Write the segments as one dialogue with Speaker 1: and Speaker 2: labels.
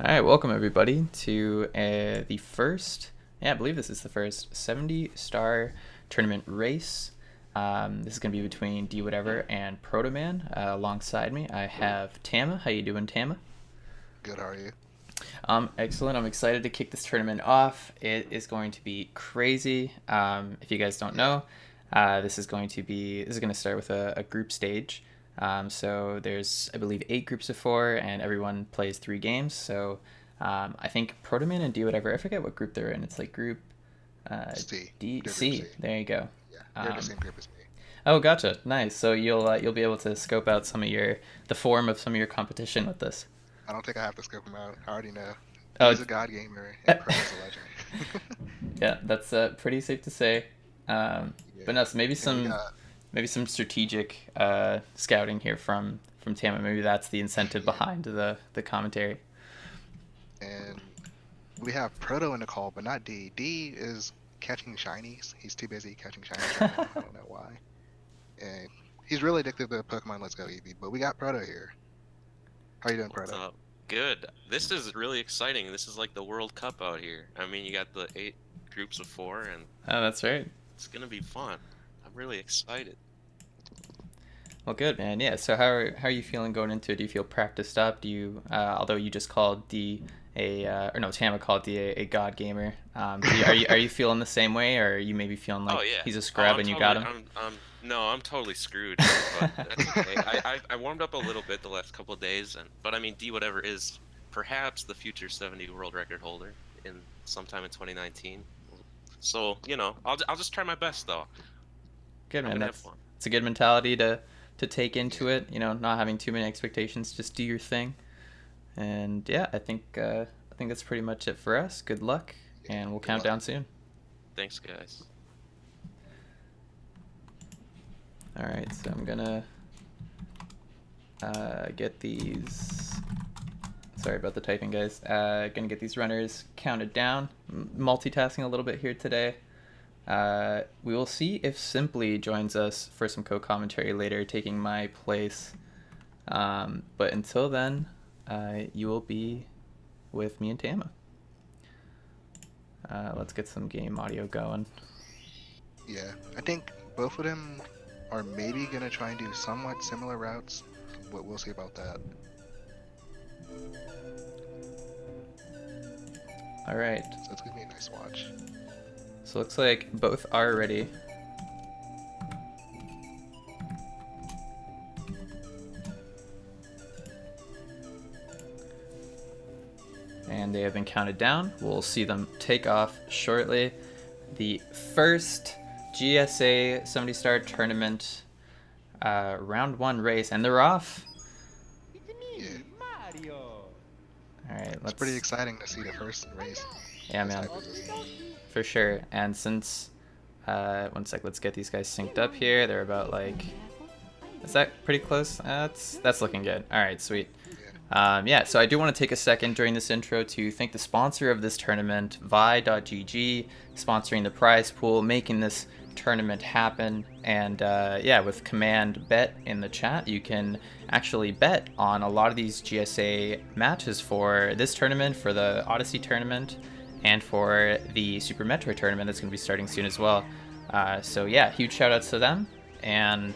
Speaker 1: All right, welcome everybody to the first, I believe this is the first 70-star tournament race. This is going to be between Dwhatever and Protoman. Alongside me, I have Tama. How you doing, Tama?
Speaker 2: Good, how are you?
Speaker 1: Excellent. I'm excited to kick this tournament off. It is going to be crazy. If you guys don't know, this is going to start with a group stage. So there's, I believe, 8 groups of 4, and everyone plays 3 games. So I think Protoman and Dwhatever, I forget what group they're in. It's like group
Speaker 2: C.
Speaker 1: D
Speaker 2: They're
Speaker 1: C.
Speaker 2: group C.
Speaker 1: There you go.
Speaker 2: Yeah, you're the same group as me.
Speaker 1: Oh, gotcha. Nice. So you'll be able to scope out the form of some of your competition with this.
Speaker 2: I don't think I have to scope him out. I already know.
Speaker 1: Oh,
Speaker 2: He's a god gamer and Pro's a legend.
Speaker 1: Yeah, that's pretty safe to say.
Speaker 2: Yeah.
Speaker 1: But no, so maybe
Speaker 2: And we
Speaker 1: some
Speaker 2: got,
Speaker 1: maybe some strategic scouting here from Tama. Maybe that's the incentive behind the commentary.
Speaker 2: and we have Proto in the call, but not D. D is catching shinies. He's too busy catching shinies right now. I don't know why. And he's really addicted to Pokemon Let's Go Eevee, but we got Proto here. How you doing,
Speaker 3: What's
Speaker 2: Proto?
Speaker 3: up? Good. This is really exciting. This is like the World Cup out here. I mean, you got the 8 groups of 4, and
Speaker 1: Oh, that's right.
Speaker 3: it's gonna be fun. I'm really excited.
Speaker 1: Well, good, man. Yeah. So how are you feeling going into it? Do you feel practiced up? Do you, although you just called Tama called D a god gamer. Are you feeling the same way, or are you maybe feeling like
Speaker 3: Oh yeah.
Speaker 1: he's a scrub and you got him?
Speaker 3: No, I'm totally screwed. But that's okay. I warmed up a little bit the last couple of days, but I mean, Dwhatever is perhaps the future 70 world record holder in sometime in 2019. So I'll just try my best though.
Speaker 1: Good,
Speaker 3: I'm
Speaker 1: man.
Speaker 3: gonna have
Speaker 1: That's
Speaker 3: fun.
Speaker 1: it's a good mentality to take into it. Not having too many expectations. Just do your thing. And yeah, I think that's pretty much it for us. Good luck, and we'll
Speaker 2: Good
Speaker 1: count
Speaker 2: luck.
Speaker 1: down soon.
Speaker 3: Thanks, guys.
Speaker 1: All right, so I'm gonna get these. Sorry about the typing, guys. Gonna get these runners counted down. Multitasking a little bit here today. We will see if Simply joins us for some co-commentary later, taking my place. But until then, you will be with me and Tama. Let's get some game audio going.
Speaker 2: Yeah, I think both of them are maybe gonna try and do somewhat similar routes, but we'll see about that.
Speaker 1: All right.
Speaker 2: So it's gonna be a nice watch.
Speaker 1: So looks like both are ready. And they have been counted down. We'll see them take off shortly. The first GSA 70-star tournament round 1 race, and they're off.
Speaker 2: Yeah,
Speaker 1: All right,
Speaker 2: it's pretty exciting to see the first race.
Speaker 1: Yeah,
Speaker 2: This
Speaker 1: man,
Speaker 2: type of system.
Speaker 1: for sure. And since one sec, let's get these guys synced up here. They're about like, is that pretty close? That's looking good. All right, sweet. Yeah, so I do want to take a second during this intro to thank the sponsor of this tournament, Vi.gg, sponsoring the prize pool, making this tournament happen. And yeah, with command bet in the chat, you can actually bet on a lot of these GSA matches for this tournament, for the Odyssey tournament, and for the Super Metro tournament that's going to be starting soon as well. So yeah, huge shout outs to them, and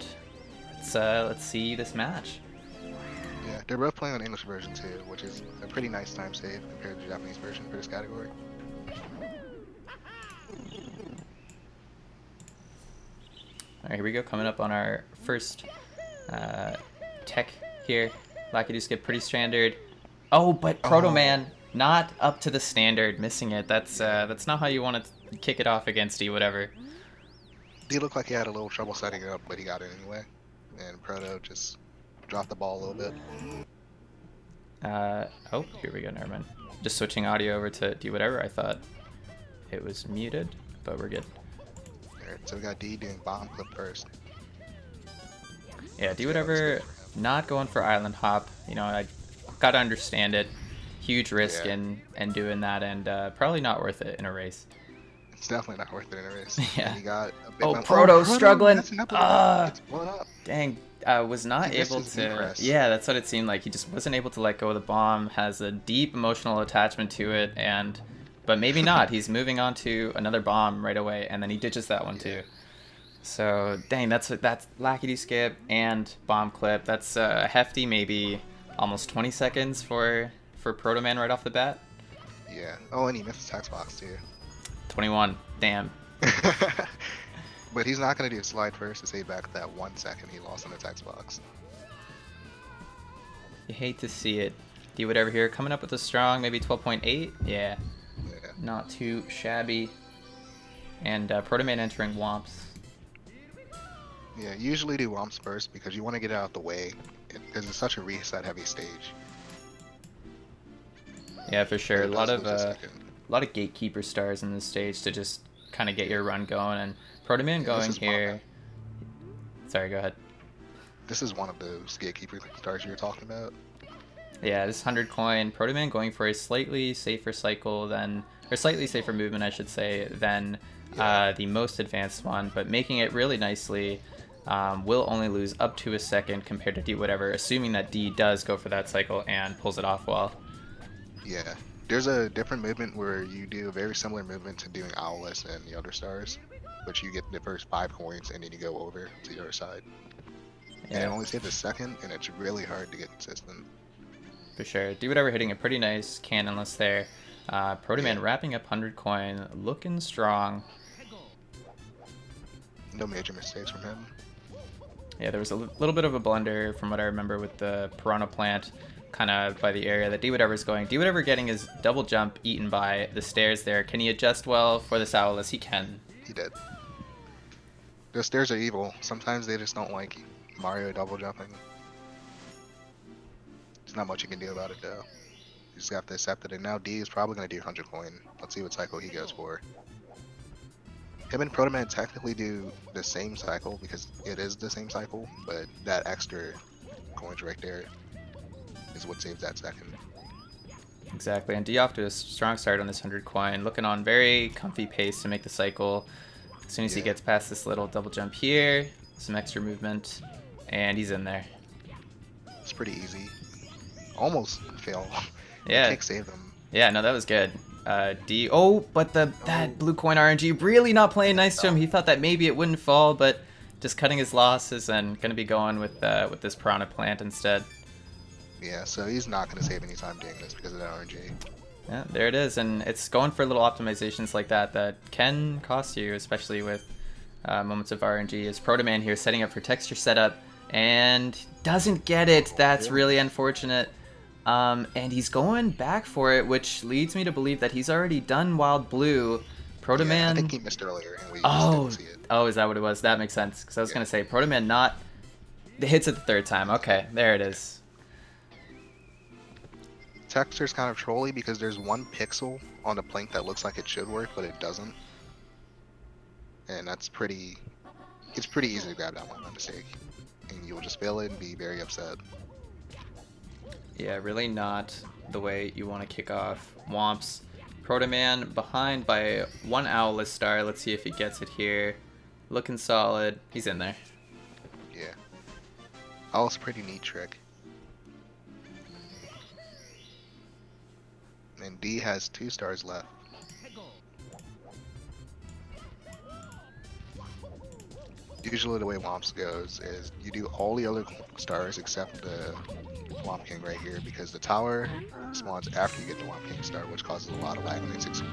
Speaker 1: let's see this match.
Speaker 2: Yeah, they're both playing on the English version too, which is a pretty nice time save compared to the Japanese version for this category.
Speaker 1: All right, here we go. Coming up on our first tech here. Lakidu's get pretty standard. Oh, but Protoman not up to the standard, missing it. That's not how you want to kick it off against Dwhatever.
Speaker 2: He looked like he had a little trouble setting it up, but he got it anyway. And Proto just dropped the ball a little bit.
Speaker 1: Oh, here we go. Never mind. Just switching audio over to Dwhatever. I thought it was muted, but we're good.
Speaker 2: Alright, so we got D doing bomb clip first.
Speaker 1: Yeah, Dwhatever not going for island hop. I gotta understand it. Huge risk
Speaker 2: Yeah.
Speaker 1: in doing that, and probably not worth it in a race.
Speaker 2: It's definitely not worth it in a race.
Speaker 1: Yeah.
Speaker 2: And he got a big
Speaker 1: Oh,
Speaker 2: one.
Speaker 1: Proto struggling.
Speaker 2: Messing up a little bit. It's blown up.
Speaker 1: Dang. was not
Speaker 2: He missed
Speaker 1: able
Speaker 2: his
Speaker 1: to.
Speaker 2: egress.
Speaker 1: Yeah, that's what it seemed like. He just wasn't able to let go of the bomb. Has a deep emotional attachment to it, but maybe not. He's moving on to another bomb right away, and then he ditches that one too. So dang, that's Lackady skip and bomb clip. That's hefty, maybe almost 20 seconds for Protoman right off the bat.
Speaker 2: Yeah. Oh, and he missed the text box too.
Speaker 1: 21. Damn.
Speaker 2: But he's not gonna do a slide first to save back that 1 second he lost in the text box.
Speaker 1: You hate to see it. Dwhatever here, coming up with a strong, maybe 12.8. Yeah.
Speaker 2: Yeah.
Speaker 1: Not too shabby. And Protoman entering Whomps.
Speaker 2: Yeah, usually do Whomps first because you want to get it out of the way because it's such a reset heavy stage.
Speaker 1: Yeah, for sure.
Speaker 2: But
Speaker 1: A
Speaker 2: it
Speaker 1: lot
Speaker 2: does
Speaker 1: of
Speaker 2: lose a second.
Speaker 1: gatekeeper stars in this stage to just kind of get your run going. And Protoman
Speaker 2: Yeah,
Speaker 1: going
Speaker 2: this is one of
Speaker 1: here.
Speaker 2: them.
Speaker 1: Sorry, go ahead.
Speaker 2: This is one of those gatekeeper stars you were talking about.
Speaker 1: Yeah, this 100 coin. Protoman going for a slightly safer cycle than, or slightly safer movement, I should say, than the most advanced one, but making it really nicely. Will only lose up to a second compared to Dwhatever, assuming that D does go for that cycle and pulls it off well.
Speaker 2: Yeah. There's a different movement where you do a very similar movement to doing Owless and the other stars, but you get the first 5 coins and then you go over to the other side. And it only saves a second, and it's really hard to get consistent.
Speaker 1: For sure. Dwhatever hitting a pretty nice cannonless there. Protoman wrapping up 100 coin, looking strong.
Speaker 2: No major mistakes from him.
Speaker 1: Yeah, there was a little bit of a blunder from what I remember with the Piranha Plant, kind of by the area that Dwhatever's going. Dwhatever getting his double jump eaten by the stairs there. Can he adjust well for this Owless? He can.
Speaker 2: He did. The stairs are evil. Sometimes they just don't like Mario double jumping. There's not much you can do about it though. You just have to accept it. And now D is probably going to do 100 coin. Let's see what cycle he goes for. Him and Protoman technically do the same cycle because it is the same cycle, but that extra coins right there is what saves that second.
Speaker 1: Exactly, and D off to a strong start on this 100 coin, looking on very comfy pace to make the cycle. As soon as he gets past this little double jump here, some extra movement, and he's in there.
Speaker 2: It's pretty easy. Almost fail.
Speaker 1: Yeah.
Speaker 2: Kick saved him.
Speaker 1: Yeah, no, that was good. D. Oh, but that blue coin RNG really not playing nice to him. He thought that maybe it wouldn't fall, but just cutting his losses and gonna be going with this Piranha Plant instead.
Speaker 2: Yeah, so he's not going to save any time doing this because of that RNG.
Speaker 1: Yeah, there it is, and it's going for little optimizations like that can cost you, especially with moments of RNG. Is Protoman here setting up for texture setup and doesn't get it. That's really unfortunate. And he's going back for it, which leads me to believe that he's already done Wild Blue. Protoman.
Speaker 2: Yeah, I think he missed earlier, and we just didn't see it.
Speaker 1: Oh, is that what it was? That makes sense. Because I was gonna say Protoman not hits it the third time. Okay, there it is.
Speaker 2: Texture's kind of trolly because there's one pixel on the plank that looks like it should work, but it doesn't. And it's pretty easy to grab that one by mistake. And you'll just fail it and be very upset.
Speaker 1: Yeah, really not the way you want to kick off Whomps. Protoman behind by 1 Owless star. Let's see if he gets it here. Looking solid. He's in there.
Speaker 2: Yeah. Owl's a pretty neat trick. And D has 2 stars left. Usually the way Whomps goes is you do all the other stars except the Whomp King right here because the tower spawns after you get the Whomp King star, which causes a lot of lag on 64.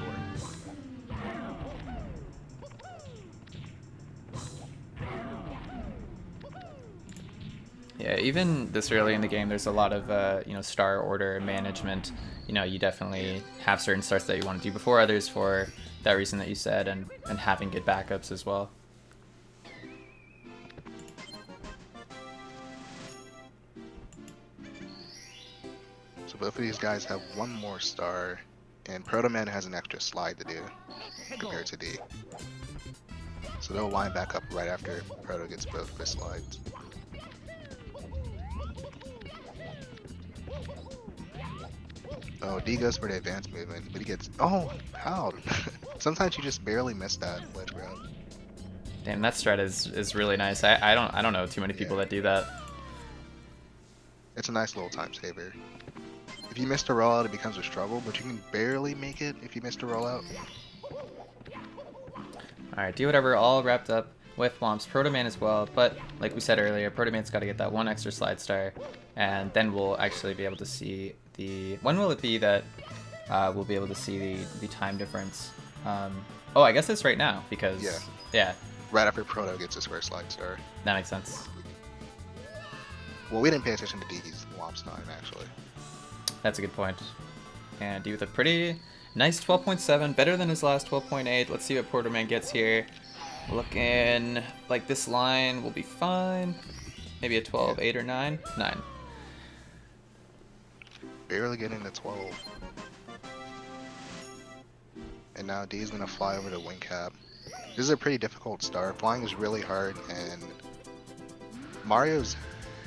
Speaker 1: Yeah, even this early in the game, there's a lot of star order management. You definitely have certain starts that you want to do before others for that reason that you said, and having good backups as well.
Speaker 2: So both of these guys have 1 more star, and Protoman has an extra slide to do compared to D. So they'll line back up right after Proto gets both of his slides. Oh, D goes for the advanced movement, but he gets... Oh, how? Sometimes you just barely miss that ledge grab.
Speaker 1: Damn, that strat is really nice. I don't know too many people that do that.
Speaker 2: It's a nice little time saver. If you miss the rollout, it becomes a struggle, but you can barely make it if you miss the rollout.
Speaker 1: Alright, do whatever, all wrapped up with Whomps. Protoman as well, but like we said earlier, Protoman's got to get that one extra slide star, and then we'll actually be able to see the... When will it be that we'll be able to see the time difference? Oh, I guess it's right now, because... Yeah.
Speaker 2: Right after Proto gets his first slide star.
Speaker 1: That makes sense.
Speaker 2: Well, we didn't pay attention to D's Whomps time, actually.
Speaker 1: That's a good point. And D with a pretty nice 12.7, better than his last 12.8. Let's see what Protoman gets here. Looking like this line will be fine. Maybe a 12.8 or 9? 9.
Speaker 2: Barely getting to 12. And now D is going to fly over to wing cap. This is a pretty difficult start. Flying is really hard, and Mario's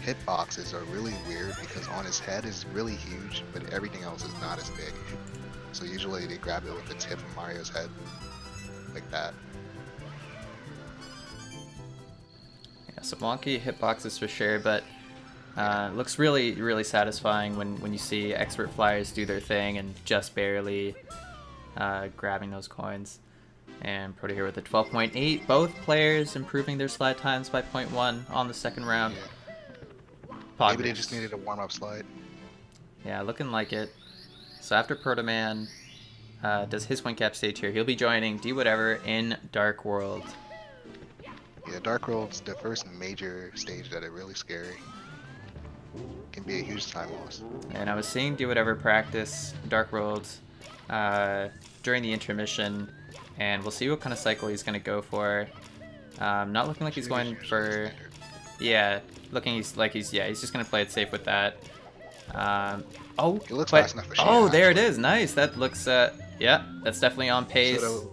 Speaker 2: hitboxes are really weird because on his head is really huge, but everything else is not as big. So usually they grab it with the tip of Mario's head, like that.
Speaker 1: Yeah, so wonky hitboxes for sure, but looks really, really satisfying when you see expert flyers do their thing and just barely grabbing those coins. And Proto here with a 12.8. Both players improving their slide times by 0.1 on the second round.
Speaker 2: Yeah. Maybe they just needed a warm-up slide.
Speaker 1: Yeah, looking like it. So after Protoman does his wing cap stage here, he'll be joining Dwhatever in Dark World.
Speaker 2: Yeah, Dark World's the first major stage that is really scary. Can be a huge time loss.
Speaker 1: And I was seeing Dwhatever practice Dark World during the intermission, and we'll see what kind of cycle he's going to go for. Not looking like he's going for... Yeah, looking like he's just going to play it safe with that. Oh,
Speaker 2: it looks fast enough for Shea,
Speaker 1: oh, there it is. Nice. That looks, yeah, that's definitely on pace.
Speaker 2: So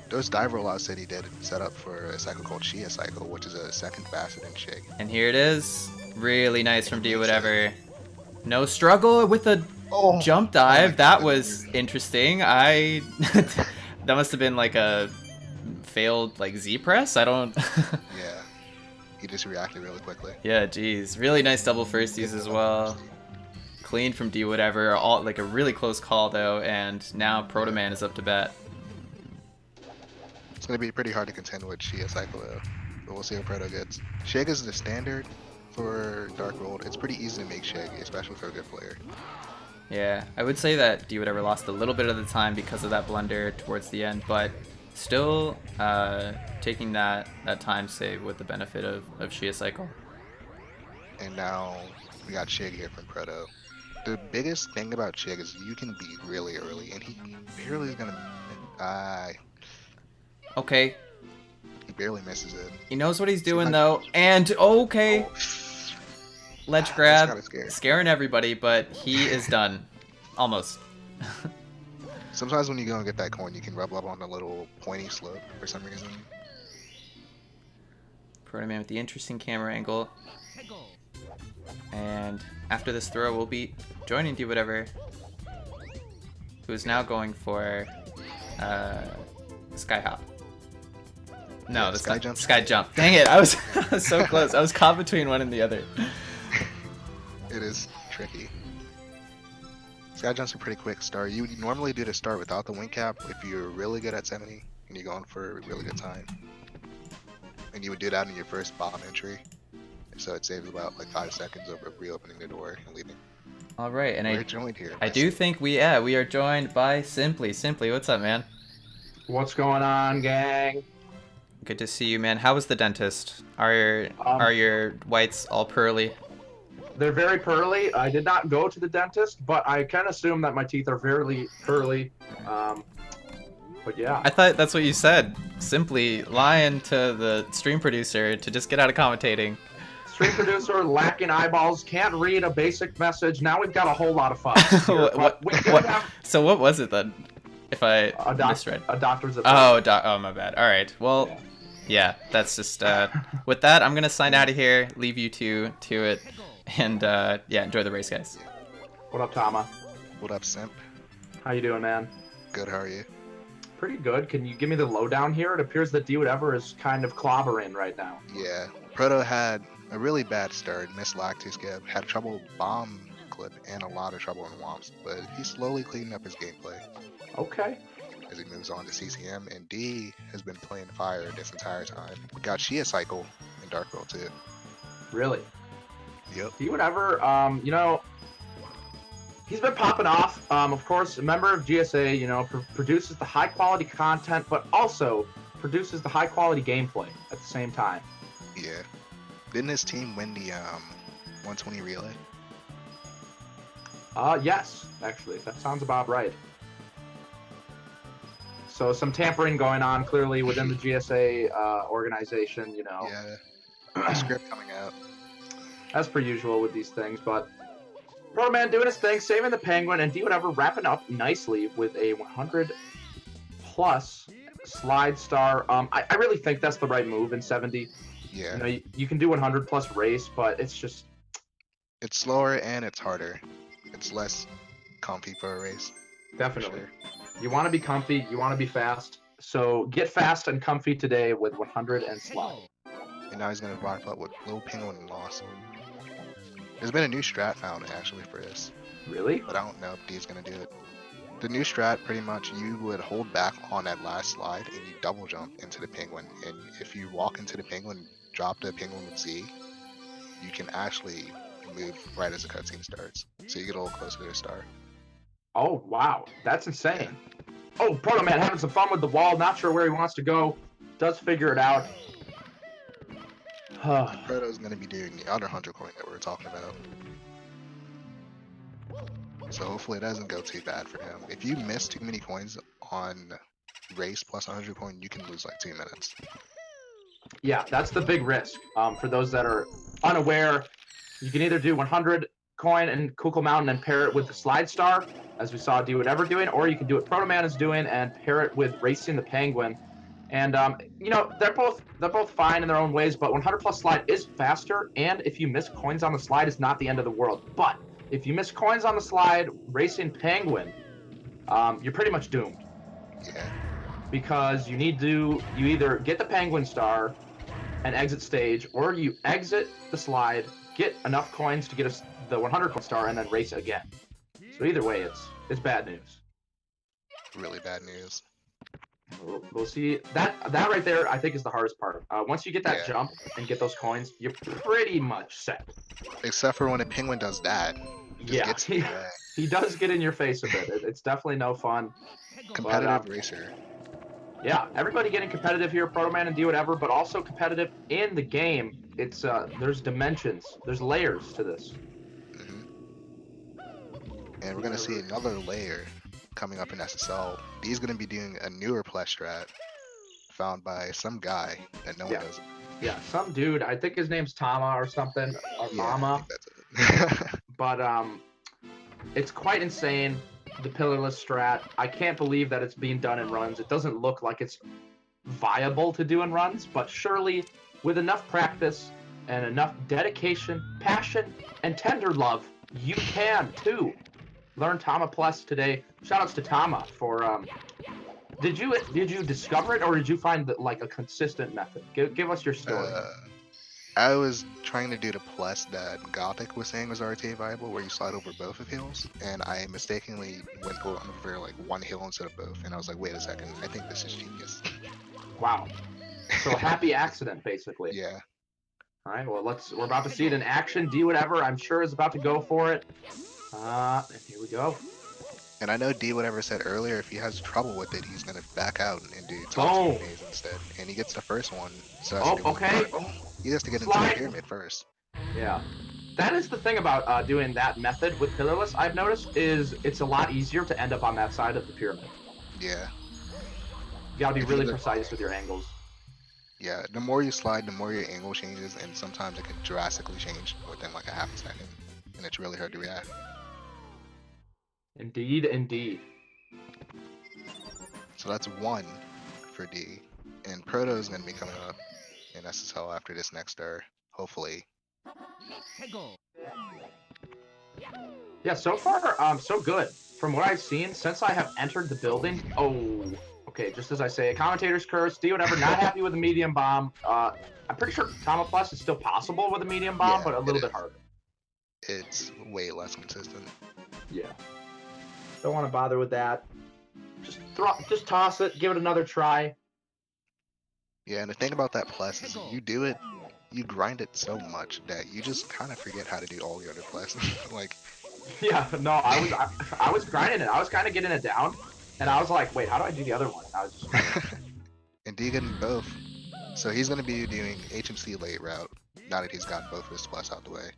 Speaker 2: those dive rollouts that he did set up for a cycle called Shea cycle, which is a second faster than Shea.
Speaker 1: And here it is. Really nice from Dwhatever. No struggle with the jump dive. That was interesting. That must have been like a failed like Z press. I don't.
Speaker 2: Yeah, he just reacted really quickly.
Speaker 1: Yeah, geez, really nice double firsties as well. Clean from Dwhatever. All like a really close call though, and now Protoman is up to bat.
Speaker 2: It's gonna be pretty hard to contend with Shea cycle though, but we'll see what Proto gets. Shea is the standard for Dark World. It's pretty easy to make Shea, especially for a good player.
Speaker 1: Yeah, I would say that Dwhatever lost a little bit of the time because of that blunder towards the end, but still taking that time save with the benefit of Shea cycle.
Speaker 2: And now we got Shig here from Proto. The biggest thing about Shig is you can beat really early, and he barely is gonna.
Speaker 1: Okay.
Speaker 2: He barely misses it.
Speaker 1: He knows what he's doing though, and okay. Ledge grab, scaring everybody, but he is done. Almost.
Speaker 2: Sometimes when you go and get that coin, you can rub up on the little pointy slope for some reason.
Speaker 1: Protoman with the interesting camera angle. And after this throw, we'll be joining Dwhatever, who is now going for Sky Hop. No,
Speaker 2: yeah,
Speaker 1: the
Speaker 2: Sky Jump.
Speaker 1: Sky Jump. Dang it, I was so close. I was caught between one and the other.
Speaker 2: It is tricky. Sky Jump's a pretty quick start. You normally do the start without the wing cap if you're really good at 70 and you're going for a really good time. And you would do that in your first bomb entry. So it saves about like 5 seconds over reopening the door and leaving.
Speaker 1: All right, and
Speaker 2: we're joined here.
Speaker 1: I do think we are joined by Simply. Simply, what's up, man?
Speaker 4: What's going on, gang?
Speaker 1: Good to see you, man. How was the dentist? Are your whites all pearly?
Speaker 4: They're very pearly. I did not go to the dentist, but I can assume that my teeth are very pearly. But yeah.
Speaker 1: I thought that's what you said. Simply lying to the stream producer to just get out of commentating.
Speaker 4: Stream producer, lacking eyeballs, can't read a basic message. Now we've got a whole lot of fun.
Speaker 1: So what was it then? If I misread.
Speaker 4: A doctor's
Speaker 1: opinion. Oh, my bad. All right. Well, yeah, that's just... with that, I'm going to sign out of here, leave you two to it, and yeah, enjoy the race, guys.
Speaker 4: What up, Tama?
Speaker 2: What up, Simp?
Speaker 4: How you doing, man?
Speaker 2: Good, how are you?
Speaker 4: Pretty good. Can you give me the lowdown here? It appears that Dwhatever is kind of clobbering right now.
Speaker 2: Yeah. Proto had a really bad start. Missed Lactus skip, had trouble bomb clip, and a lot of trouble in Whomps. But he's slowly cleaning up his gameplay
Speaker 4: Okay.
Speaker 2: as he moves on to CCM. And D has been playing fire this entire time. We got Shia Cycle in Dark World too.
Speaker 4: Really?
Speaker 2: Yep.
Speaker 4: Dwhatever. You know, he's been popping off. Of course, a member of GSA. You know, produces the high quality content, but also produces the high quality gameplay at the same time.
Speaker 2: Yeah. Didn't his team win the 120 relay?
Speaker 4: Yes, actually, that sounds about right. So some tampering going on clearly within the GSA organization, you know.
Speaker 2: Yeah. The script coming out.
Speaker 4: As per usual with these things, but Protoman doing his thing, saving the Penguin, and Dwhatever wrapping up nicely with a 100 plus slide star. I really think that's the right move in 70.
Speaker 2: Yeah.
Speaker 4: You know, you can do 100 plus race, but it's just...
Speaker 2: It's slower and it's harder. It's less comfy for a race.
Speaker 4: Definitely.
Speaker 2: Sure.
Speaker 4: You want to be comfy, you want to be fast. So get fast and comfy today with 100 and slide.
Speaker 2: And now he's going to wrap up with Little Penguin and Loss. There's been a new strat found actually for this,
Speaker 4: Really?
Speaker 2: but I don't know if D's going to do it. The new strat, pretty much, you would hold back on that last slide and you double jump into the Penguin. And if you walk into the Penguin, drop the Penguin with Z, you can actually move right as the cutscene starts. So you get a little closer to the star.
Speaker 4: Oh, wow. That's insane. Oh, Protoman having some fun with the wall. Not sure where he wants to go. Does figure it out.
Speaker 2: Proto's going to be doing the other 100 coin that we were talking about. So hopefully it doesn't go too bad for him. If you miss too many coins on race plus 100 coin, you can lose like 2 minutes.
Speaker 4: Yeah, that's the big risk. For those that are unaware, you can either do 100 coin and Kukul Mountain and pair it with the slide star, as we saw Dwhatever doing, or you can do what Protoman is doing and pair it with racing the Penguin. And you know, they're both fine in their own ways, but 100 plus slide is faster, and if you miss coins on the slide, it's not the end of the world. But if you miss coins on the slide racing Penguin, you're pretty much doomed.
Speaker 2: Yeah.
Speaker 4: Because you either get the Penguin star and exit stage, or you exit the slide, get enough coins to get the 100 coin star, and then race again. So either way, it's bad news.
Speaker 2: Really bad news.
Speaker 4: We'll see. That right there, I think, is the hardest part. Once you get that
Speaker 2: Yeah.
Speaker 4: jump and get those coins, you're pretty much set.
Speaker 2: Except for when a Penguin does that.
Speaker 4: Yeah,
Speaker 2: Gets in the way.
Speaker 4: he does get in your face a bit. It's definitely no fun.
Speaker 2: Competitive racer.
Speaker 4: Yeah, everybody getting competitive here, Protoman and Dwhatever, but also competitive in the game. It's there's dimensions, there's layers to this.
Speaker 2: And we're gonna see another layer coming up in SSL. He's gonna be doing a newer plush strat found by some guy that no one knows.
Speaker 4: Yeah, some dude. I think his name's Tama or something, or Mama.
Speaker 2: I think that's it.
Speaker 4: But it's quite insane. The pillarless strat. I can't believe that it's being done in runs. It doesn't look like it's viable to do in runs, but surely with enough practice and enough dedication, passion, and tender love, you can too. Learn Tama Plus today. Shoutouts to Tama for did you discover it, or did you find like a consistent method? Give us your story.
Speaker 2: I was trying to do the plus that Gothic was saying was RTA viable, where you slide over both of hills, and I mistakenly went over like one hill instead of both, and I was like, wait a second, I think this is genius.
Speaker 4: Wow. So happy accident, basically.
Speaker 2: Yeah.
Speaker 4: All right. Well, we're about to see it in action. Dwhatever, I'm sure, is about to go for it. And here we go.
Speaker 2: And I know Dwhatever said earlier if he has trouble with it, he's gonna back out and do top 2 maze instead. And he gets the first one. So
Speaker 4: okay.
Speaker 2: He has to get into the pyramid first.
Speaker 4: Yeah. That is the thing about doing that method with pillarless, I've noticed, is it's a lot easier to end up on that side of the pyramid.
Speaker 2: Yeah.
Speaker 4: You gotta be really precise with your angles.
Speaker 2: Yeah, the more you slide, the more your angle changes, and sometimes it can drastically change within like a half a second. And it's really hard to react.
Speaker 4: Indeed, indeed.
Speaker 2: So that's 1 for D. And Proto is going to be coming up in SSL after this next star, hopefully. Yeah,
Speaker 4: so far, so good. From what I've seen, since I have entered the building... Oh, Okay, just as I say, Commentators curse, Dwhatever, not happy with the medium bomb. I'm pretty sure Tama Plus is still possible with a medium bomb,
Speaker 2: Yeah,
Speaker 4: but a little
Speaker 2: it
Speaker 4: bit
Speaker 2: is.
Speaker 4: harder.
Speaker 2: It's way less consistent.
Speaker 4: Yeah. Don't want to bother with that. Just toss it, give it another try.
Speaker 2: Yeah, and the thing about that plus is you do it, you grind it so much that you just kind of forget how to do all the other plus. Like,
Speaker 4: Yeah, no, I was grinding it. I was kind of getting it down, and I was like, wait, how do I do the other one? I was just
Speaker 2: and D getting both. So he's gonna be doing HMC late route now that he's gotten both of his plus out the way.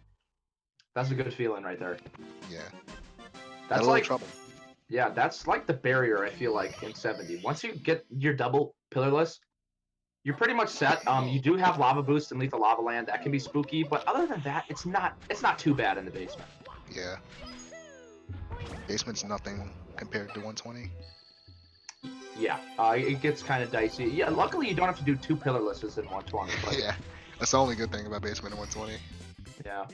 Speaker 4: that's a good feeling right there.
Speaker 2: Yeah. Had
Speaker 4: That's
Speaker 2: a little
Speaker 4: like
Speaker 2: trouble.
Speaker 4: yeah, that's like the barrier I feel like in 70. Once you get your double pillarless, you're pretty much set. You do have lava boost and lethal lava land that can be spooky, but other than that, it's not too bad in the basement.
Speaker 2: Yeah. Basement's nothing compared to 120.
Speaker 4: Yeah, it gets kind of dicey. Yeah, luckily you don't have to do 2 pillarlesses in 120. But
Speaker 2: Yeah. That's the only good thing about basement in 120.
Speaker 4: yeah,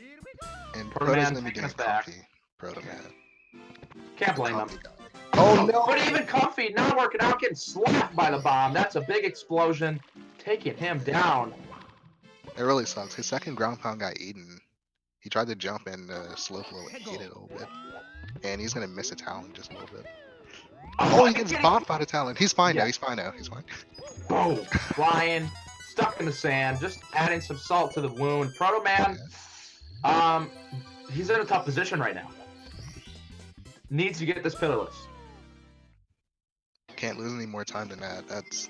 Speaker 2: And
Speaker 4: Proto
Speaker 2: Proto's
Speaker 4: Man
Speaker 2: gonna be
Speaker 4: taking
Speaker 2: doing
Speaker 4: us back.
Speaker 2: comfy. Proto Man.
Speaker 4: can't blame him.
Speaker 2: Comfy guy. Oh no!
Speaker 4: But even Comfy not working out, getting slapped by the bomb. That's a big explosion, taking him down.
Speaker 2: It really sucks. His second ground pound got eaten. He tried to jump and slope low and eat it a little bit. And he's gonna miss a talent just a little bit. Oh, he gets bopped by the talent. He's fine now.
Speaker 4: Yeah.
Speaker 2: He's fine now. He's fine.
Speaker 4: Boom, flying, stuck in the sand, just adding some salt to the wound. Proto Man, he's in a tough position right now. Needs to get this pillarless.
Speaker 2: Can't lose any more time than that. That's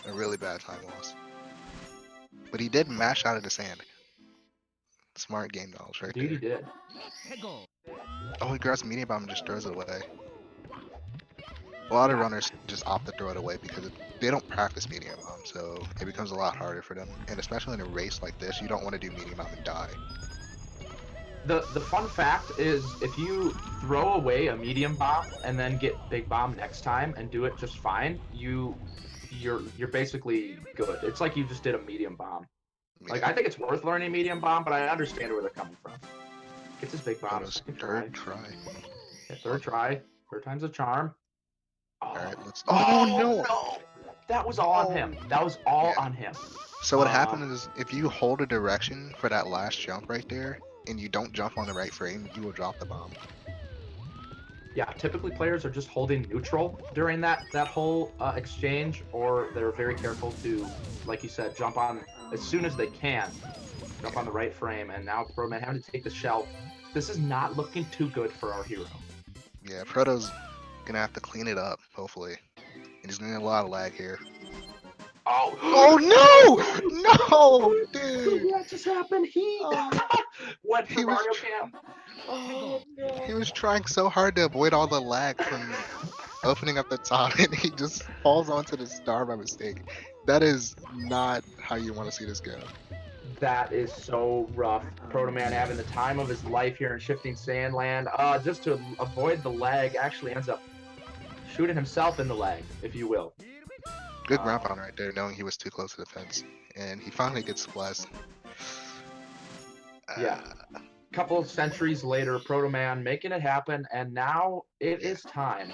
Speaker 2: a really bad time loss. But he did mash out of the sand. Smart game knowledge right
Speaker 4: Indeed, he
Speaker 2: there.
Speaker 4: did.
Speaker 2: Oh, he grabs medium bomb and just throws it away. A lot of runners just opt to throw it away because they don't practice medium bomb, so it becomes a lot harder for them. And especially in a race like this, you don't want to do medium bomb and die.
Speaker 4: The fun fact is if you throw away a medium bomb and then get big bomb next time and do it just fine, you're basically good. It's like you just did a medium bomb. Like I think it's worth learning medium bomb, but I understand where they're coming from. Gets his big bomb.
Speaker 2: Proto's third try.
Speaker 4: Yeah, third try. Third time's a charm.
Speaker 2: Alright, let's. Oh no!
Speaker 4: That was all on him. That was all on him.
Speaker 2: So what happened is if you hold a direction for that last jump right there, and you don't jump on the right frame, you will drop the bomb.
Speaker 4: Yeah, typically players are just holding neutral during that whole exchange, or they're very careful to, like you said, jump on as soon as they can. Jump on the right frame, and now Proto Man having to take the shell. This is not looking too good for our hero.
Speaker 2: Yeah, Proto's gonna have to clean it up, hopefully. And he's gonna get a lot of lag here. Oh no! No, dude!
Speaker 4: What just happened? He went for Mario Cam. Oh no!
Speaker 2: He was trying so hard to avoid all the lag from opening up the top, and he just falls onto the star by mistake. That is not how you want to see this go.
Speaker 4: That is so rough. Proto Man having the time of his life here in Shifting Sandland. Just to avoid the lag, actually ends up shooting himself in the leg, if you will.
Speaker 2: Good ground pound right there, knowing he was too close to the fence. And he finally gets blessed.
Speaker 4: Yeah. Couple of centuries later, Proto Man making it happen, and now it is time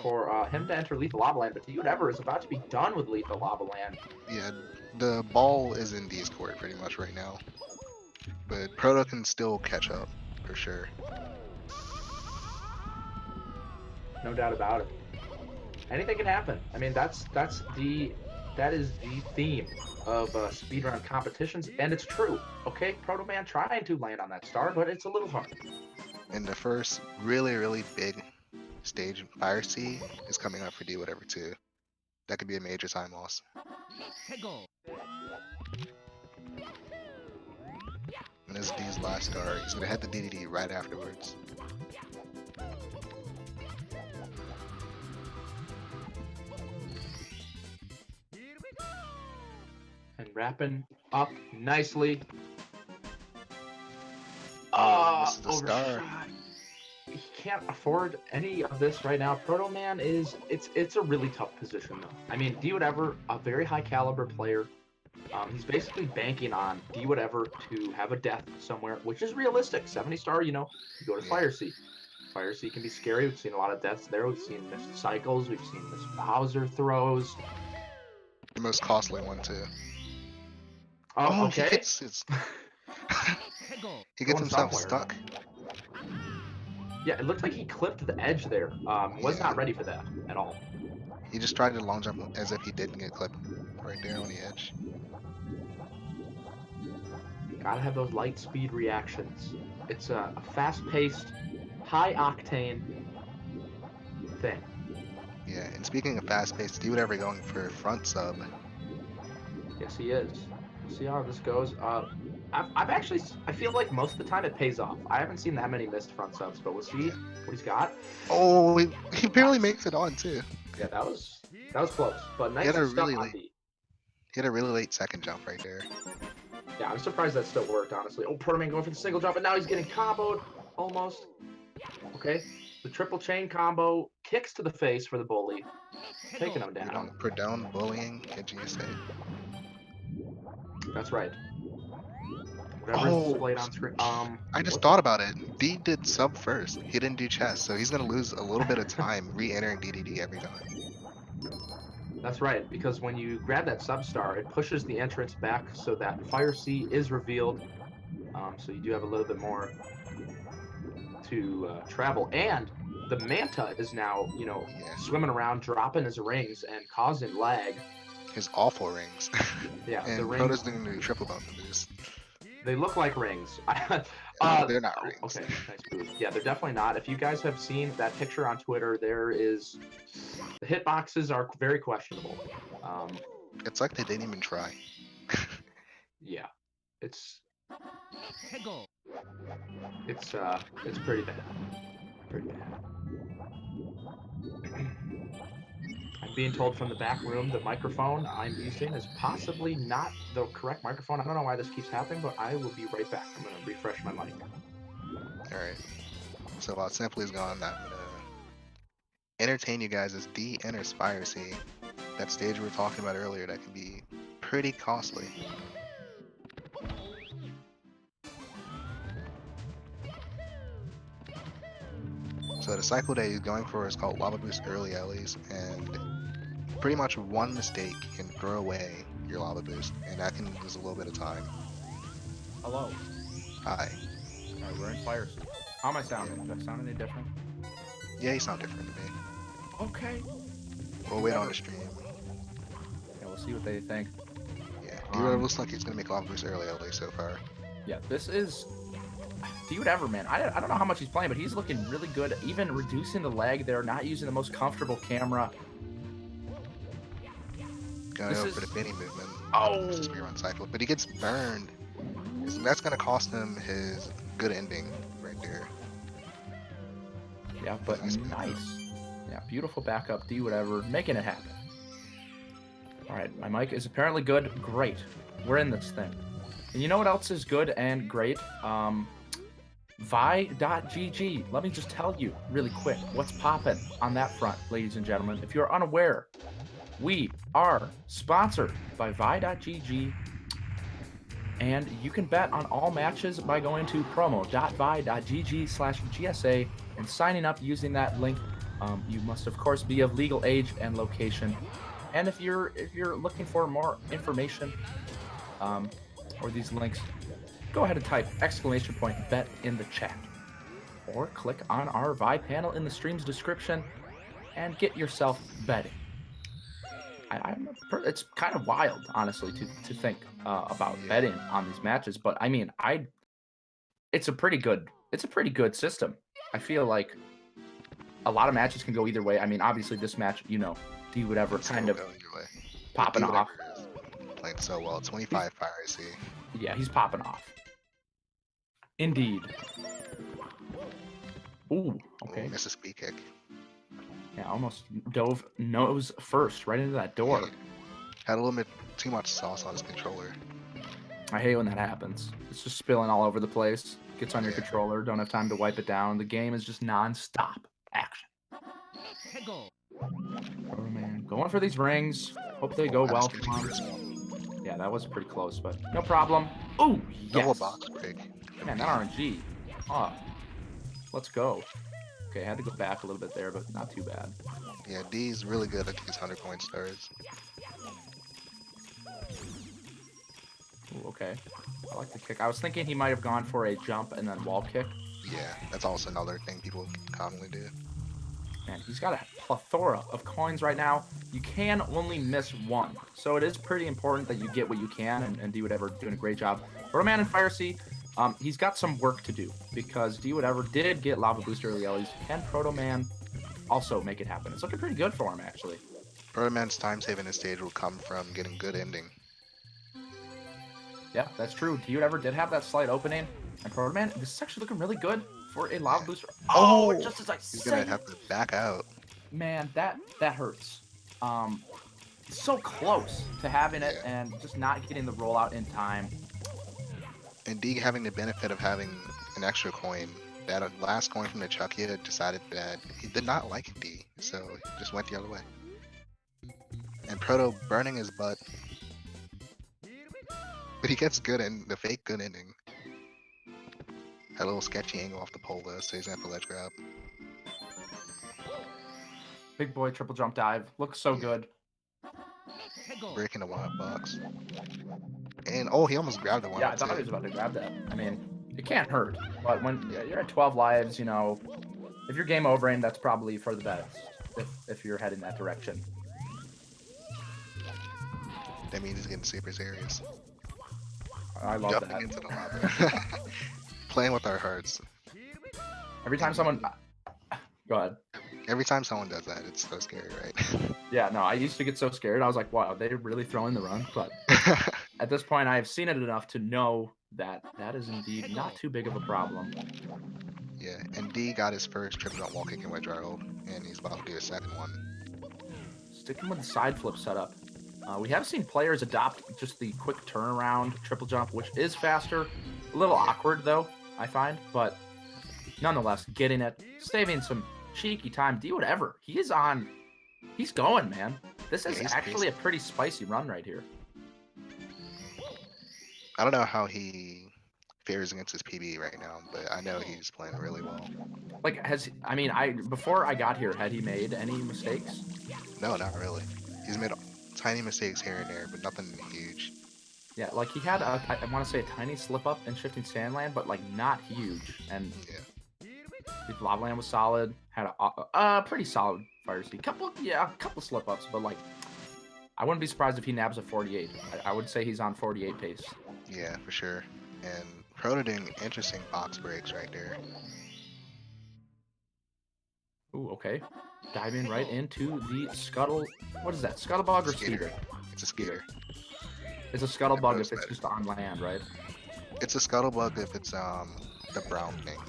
Speaker 4: for him to enter Lethal Lava Land. But Dwhatever is about to be done with Lethal Lava Land.
Speaker 2: Yeah, the ball is in D's court pretty much right now. But Proto can still catch up, for sure.
Speaker 4: No doubt about it. Anything can happen. I mean, that is the theme of speedrun competitions, and it's true. Okay, Proto Man trying to land on that star, but it's a little hard.
Speaker 2: And the first really big stage, Fire Sea, is coming up for Dwhatever too. That could be a major time loss. And this is D's last star. He's gonna head to DDD right afterwards.
Speaker 4: And wrapping up nicely.
Speaker 2: This is the star.
Speaker 4: Overshot. He can't afford any of this right now. Proto Man it's a really tough position though. I mean, Dwhatever, a very high caliber player. He's basically banking on Dwhatever to have a death somewhere, which is realistic. 70 star, you go to Fire Sea. Fire Sea can be scary. We've seen a lot of deaths there. We've seen missed cycles. We've seen missed Bowser throws.
Speaker 2: The most costly one too.
Speaker 4: Oh,
Speaker 2: He
Speaker 4: okay.
Speaker 2: gets his. He gets
Speaker 4: Going
Speaker 2: himself
Speaker 4: somewhere.
Speaker 2: stuck.
Speaker 4: Yeah, it looked like he clipped the edge there. Was not ready for that at all.
Speaker 2: He just tried to long jump as if he didn't get clipped right there on the edge.
Speaker 4: Gotta have those light speed reactions. It's a fast-paced, high-octane thing.
Speaker 2: Yeah, and speaking of fast-paced, do whatever going for front sub.
Speaker 4: Yes, he is. We'll see how this goes. I've actually, I feel like most of the time it pays off. I haven't seen that many missed front subs, but we'll see what he's got.
Speaker 2: Oh, he barely makes it on too.
Speaker 4: Yeah, that was close, but nice
Speaker 2: had a
Speaker 4: stuff
Speaker 2: really
Speaker 4: on
Speaker 2: late-
Speaker 4: D.
Speaker 2: He had a really late second jump right there.
Speaker 4: Yeah, I'm surprised that still worked, honestly. Oh, Protoman going for the single jump, and now he's getting comboed, almost. Okay, the triple chain combo, kicks to the face for the bully, taking him
Speaker 2: You
Speaker 4: down.
Speaker 2: don't condone bullying at GSA.
Speaker 4: That's right. Whatever is displayed on screen.
Speaker 2: I just
Speaker 4: what
Speaker 2: thought about it. D did sub first. He didn't do chess, so he's gonna lose a little bit of time re-entering DDD every time.
Speaker 4: That's right, because when you grab that substar, it pushes the entrance back so that Fire Sea is revealed. So you do have a little bit more to travel. And the Manta is now,
Speaker 2: Yeah.
Speaker 4: swimming around, dropping his rings and causing lag.
Speaker 2: His awful rings.
Speaker 4: Yeah, the
Speaker 2: And
Speaker 4: rings,
Speaker 2: Proto's doing the triple bump boost.
Speaker 4: they look like rings.
Speaker 2: They're not rings.
Speaker 4: Okay, nice boost. Yeah, they're definitely not. If you guys have seen that picture on Twitter, the hitboxes are very questionable.
Speaker 2: It's like they didn't even try.
Speaker 4: Yeah, it's pretty bad. Pretty bad. I'm being told from the back room the microphone I'm using is possibly not the correct microphone. I don't know why this keeps happening, but I will be right back. I'm gonna refresh my mic.
Speaker 2: Alright. So while Simply is gone, I'm gonna entertain you guys as D enters Fire Sea. That stage we were talking about earlier that can be pretty costly. So the cycle that he's going for is called Lava Boost Early Ellies, and pretty much one mistake can throw away your Lava Boost, and that can lose a little bit of time.
Speaker 4: Hello.
Speaker 2: Hi.
Speaker 4: Alright, we're in Fire Sea. How am I sounding? Do I sound any different?
Speaker 2: Yeah, you sound different to me.
Speaker 4: Okay.
Speaker 2: We'll wait on the stream.
Speaker 4: Yeah, we'll see what they think.
Speaker 2: Yeah, D-Whatever looks like he's gonna make Lava Boost Early Ellie so far.
Speaker 5: Yeah, this is Dwhatever, man. I don't know how much he's playing, but he's looking really good. Even reducing the lag there, not using the most comfortable camera.
Speaker 2: Gonna
Speaker 5: This
Speaker 2: go
Speaker 5: is-
Speaker 2: for the Benny movement.
Speaker 5: Oh.
Speaker 2: It's a speedrun cycle, but he gets burned. So that's gonna cost him his good ending right there.
Speaker 5: Yeah, but
Speaker 2: Nice
Speaker 5: nice.
Speaker 2: backup.
Speaker 5: Yeah, beautiful backup. Dwhatever, making it happen. All right, my mic is apparently good. Great. We're in this thing. And you know what else is good and great? Vi.gg. Let me just tell you really quick what's popping on that front, ladies and gentlemen. If you're unaware, we are sponsored by Vi.gg, and you can bet on all matches by going to promo.vi.gg/GSA and signing up using that link. You must, of course, be of legal age and location. And if you're looking for more information or these links, go ahead and type !bet in the chat, or click on our Vi panel in the stream's description and get yourself betting. It's kind of wild, honestly, to think about betting on these matches, but I mean, it's a pretty good system. I feel like a lot of matches can go either way. I mean, obviously this match, Dwhatever
Speaker 2: It's
Speaker 5: kind
Speaker 2: gonna
Speaker 5: of
Speaker 2: go either way.
Speaker 5: popping off.
Speaker 2: D-Whatever is playing so well. 25 Fire AC.
Speaker 5: Yeah, he's popping off. Indeed. Ooh, okay.
Speaker 2: Ooh, miss a speed kick.
Speaker 5: Yeah, almost dove nose first right into that door.
Speaker 2: Yeah. Had a little bit too much sauce on his controller.
Speaker 5: I hate when that happens. It's just spilling all over the place. Gets on your
Speaker 2: Yeah.
Speaker 5: controller, don't have time to wipe it down. The game is just non-stop action. Oh man, going for these rings. Hope they go
Speaker 2: That
Speaker 5: well
Speaker 2: was
Speaker 5: for
Speaker 2: good.
Speaker 5: him. Yeah, that was pretty close, but no problem. Ooh,
Speaker 2: Double
Speaker 5: yes.
Speaker 2: box break.
Speaker 5: Man, that RNG. Oh, let's go. Okay, I had to go back a little bit there, but not too bad.
Speaker 2: Yeah, D's really good at these 100-coin stars.
Speaker 5: Ooh, okay. I like the kick. I was thinking he might have gone for a jump and then wall kick.
Speaker 2: Yeah, that's also another thing people commonly do.
Speaker 5: Man, he's got a plethora of coins right now. You can only miss one. So it is pretty important that you get what you can, and Dwhatever doing a great job. Protoman and Fire Sea, he's got some work to do because Dwhatever did get Lava Boost early Ellie's. Can Protoman also make it happen? It's looking pretty good for him, actually.
Speaker 2: Protoman's time saving this stage will come from getting good ending.
Speaker 5: Yeah, that's true. Dwhatever did have that slight opening. And Protoman, this is actually looking really good for a Lava Booster. Oh, just as I
Speaker 2: He's
Speaker 5: say,
Speaker 2: gonna have to back out.
Speaker 5: man, that hurts. So close to having it
Speaker 2: Yeah.
Speaker 5: and just not getting the rollout in time.
Speaker 2: And D having the benefit of having an extra coin. That last coin from the Chuckia decided that he did not like D, so he just went the other way. And Proto burning his butt. But he gets good in the fake good ending. Had a little sketchy angle off the pole though, so he's gonna have to ledge grab.
Speaker 5: Big boy triple jump dive. Looks so good.
Speaker 2: Breaking the 1-up box. And oh, he almost grabbed the 1-up
Speaker 5: Yeah, I thought he was about to grab that. I mean, it can't hurt. But when you're at 12 lives, you know, if you're game overing, that's probably for the best. If you're heading that direction.
Speaker 2: That means he's getting super serious.
Speaker 5: I love
Speaker 2: Jumping
Speaker 5: that.
Speaker 2: into the lava. Playing with our hearts.
Speaker 5: Every time someone... Go ahead.
Speaker 2: Every time someone does that, it's so scary, right?
Speaker 5: Yeah, no, I used to get so scared. I was like, wow, they're really throwing the run. But at this point, I've seen it enough to know that that is indeed not too big of a problem.
Speaker 2: Yeah, and D got his first triple jump wall kick in wedge roll, and he's about to do a second one.
Speaker 5: Sticking with the side flip setup. We have seen players adopt just the quick turnaround triple jump, which is faster. A little awkward, though, I find. But nonetheless, getting it, saving some cheeky time. Dwhatever. He is on. He's going, man. This is
Speaker 2: Yeah, he's
Speaker 5: actually a pretty spicy run right here.
Speaker 2: I don't know how he fares against his PB right now, but I know he's playing really well.
Speaker 5: Like, before I got here, had he made any mistakes?
Speaker 2: No, not really. He's made tiny mistakes here and there, but nothing huge.
Speaker 5: Yeah, like he had I want to say a tiny slip up in shifting sandland, but like not huge. And
Speaker 2: Yeah.
Speaker 5: the lava land was solid. Had a pretty solid fire seed. Couple slip ups, but like I wouldn't be surprised if he nabs a 48. I would say he's on 48 pace.
Speaker 2: Yeah, for sure. And Proto doing interesting box breaks right there.
Speaker 5: Ooh, okay. Diving right into the scuttle. What is that? Scuttlebug or
Speaker 2: Skeeter.
Speaker 5: Skeeter?
Speaker 2: It's a Skeeter.
Speaker 5: It's a scuttlebug
Speaker 2: knows
Speaker 5: if it's
Speaker 2: better.
Speaker 5: just on land, right?
Speaker 2: It's a Scuttlebug if it's the brown thing.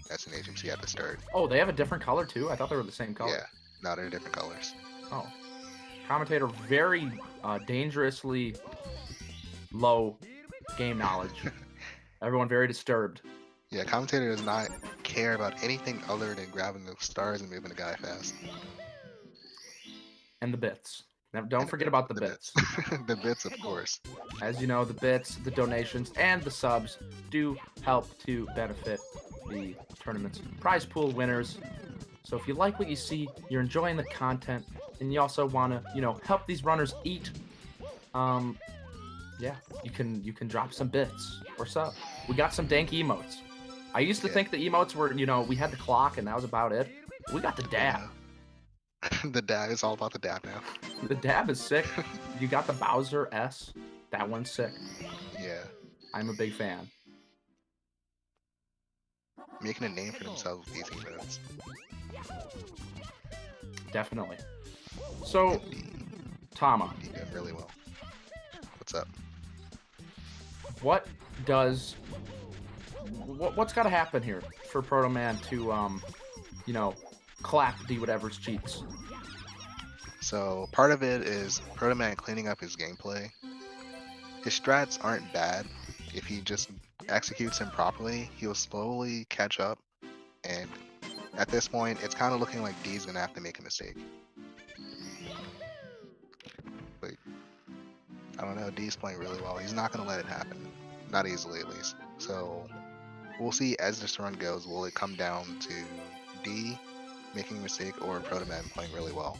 Speaker 2: That's an agency at the start.
Speaker 5: Oh, they have a different color too? I thought they were the same color.
Speaker 2: Yeah, no, they're different colors.
Speaker 5: Oh. Commentator, very dangerously low game knowledge. Everyone very disturbed.
Speaker 2: Yeah, Commentator does not care about anything other than grabbing the stars and moving the guy fast.
Speaker 5: And the bits. Now, don't forget about the bits.
Speaker 2: The bits, of course.
Speaker 5: As you know, the bits, the donations, and the subs do help to benefit the tournament's prize pool winners. So if you like what you see, you're enjoying the content, and you also want to, help these runners eat, yeah, you can drop some bits or sub. We got some dank emotes. I used to think the emotes were, we had the clock and that was about it. We got the dab.
Speaker 2: The dab is all about the dab now.
Speaker 5: The dab is sick. You got the Bowser S. That one's sick.
Speaker 2: Yeah,
Speaker 5: I'm a big fan.
Speaker 2: making a name for themselves with these emotes.
Speaker 5: Definitely. So, Tama,
Speaker 2: He did really well. What's up?
Speaker 5: what's got to happen here for Protoman to, clap Dwhatever's cheeks?
Speaker 2: So part of it is Protoman cleaning up his gameplay. His strats aren't bad. If he just executes them properly, he'll slowly catch up. And at this point, it's kind of looking like D's gonna have to make a mistake. But I don't know. D's playing really well. He's not gonna let it happen. Not easily, at least. So we'll see as this run goes. Will it come down to D making a mistake or protoman playing really well.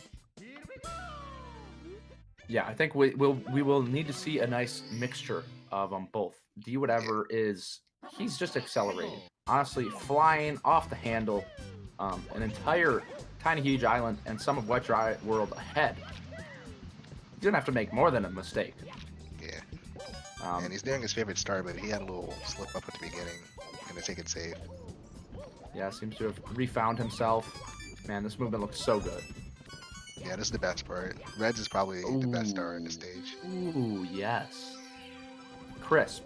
Speaker 5: Yeah, I think we will need to see a nice mixture of them both. Dwhatever is he's just accelerating. Honestly, flying off the handle, an entire tiny huge island and some of Wet Dry World ahead. He didn't have to make more than a mistake.
Speaker 2: Yeah. And he's doing his favorite start, but he had a little slip up at the beginning. Gonna take it safe.
Speaker 5: Yeah, seems to have refound himself. Man, this movement looks so good.
Speaker 2: Yeah, this is the best part. Reds is probably the best start in the stage.
Speaker 5: Ooh, yes. Crisp.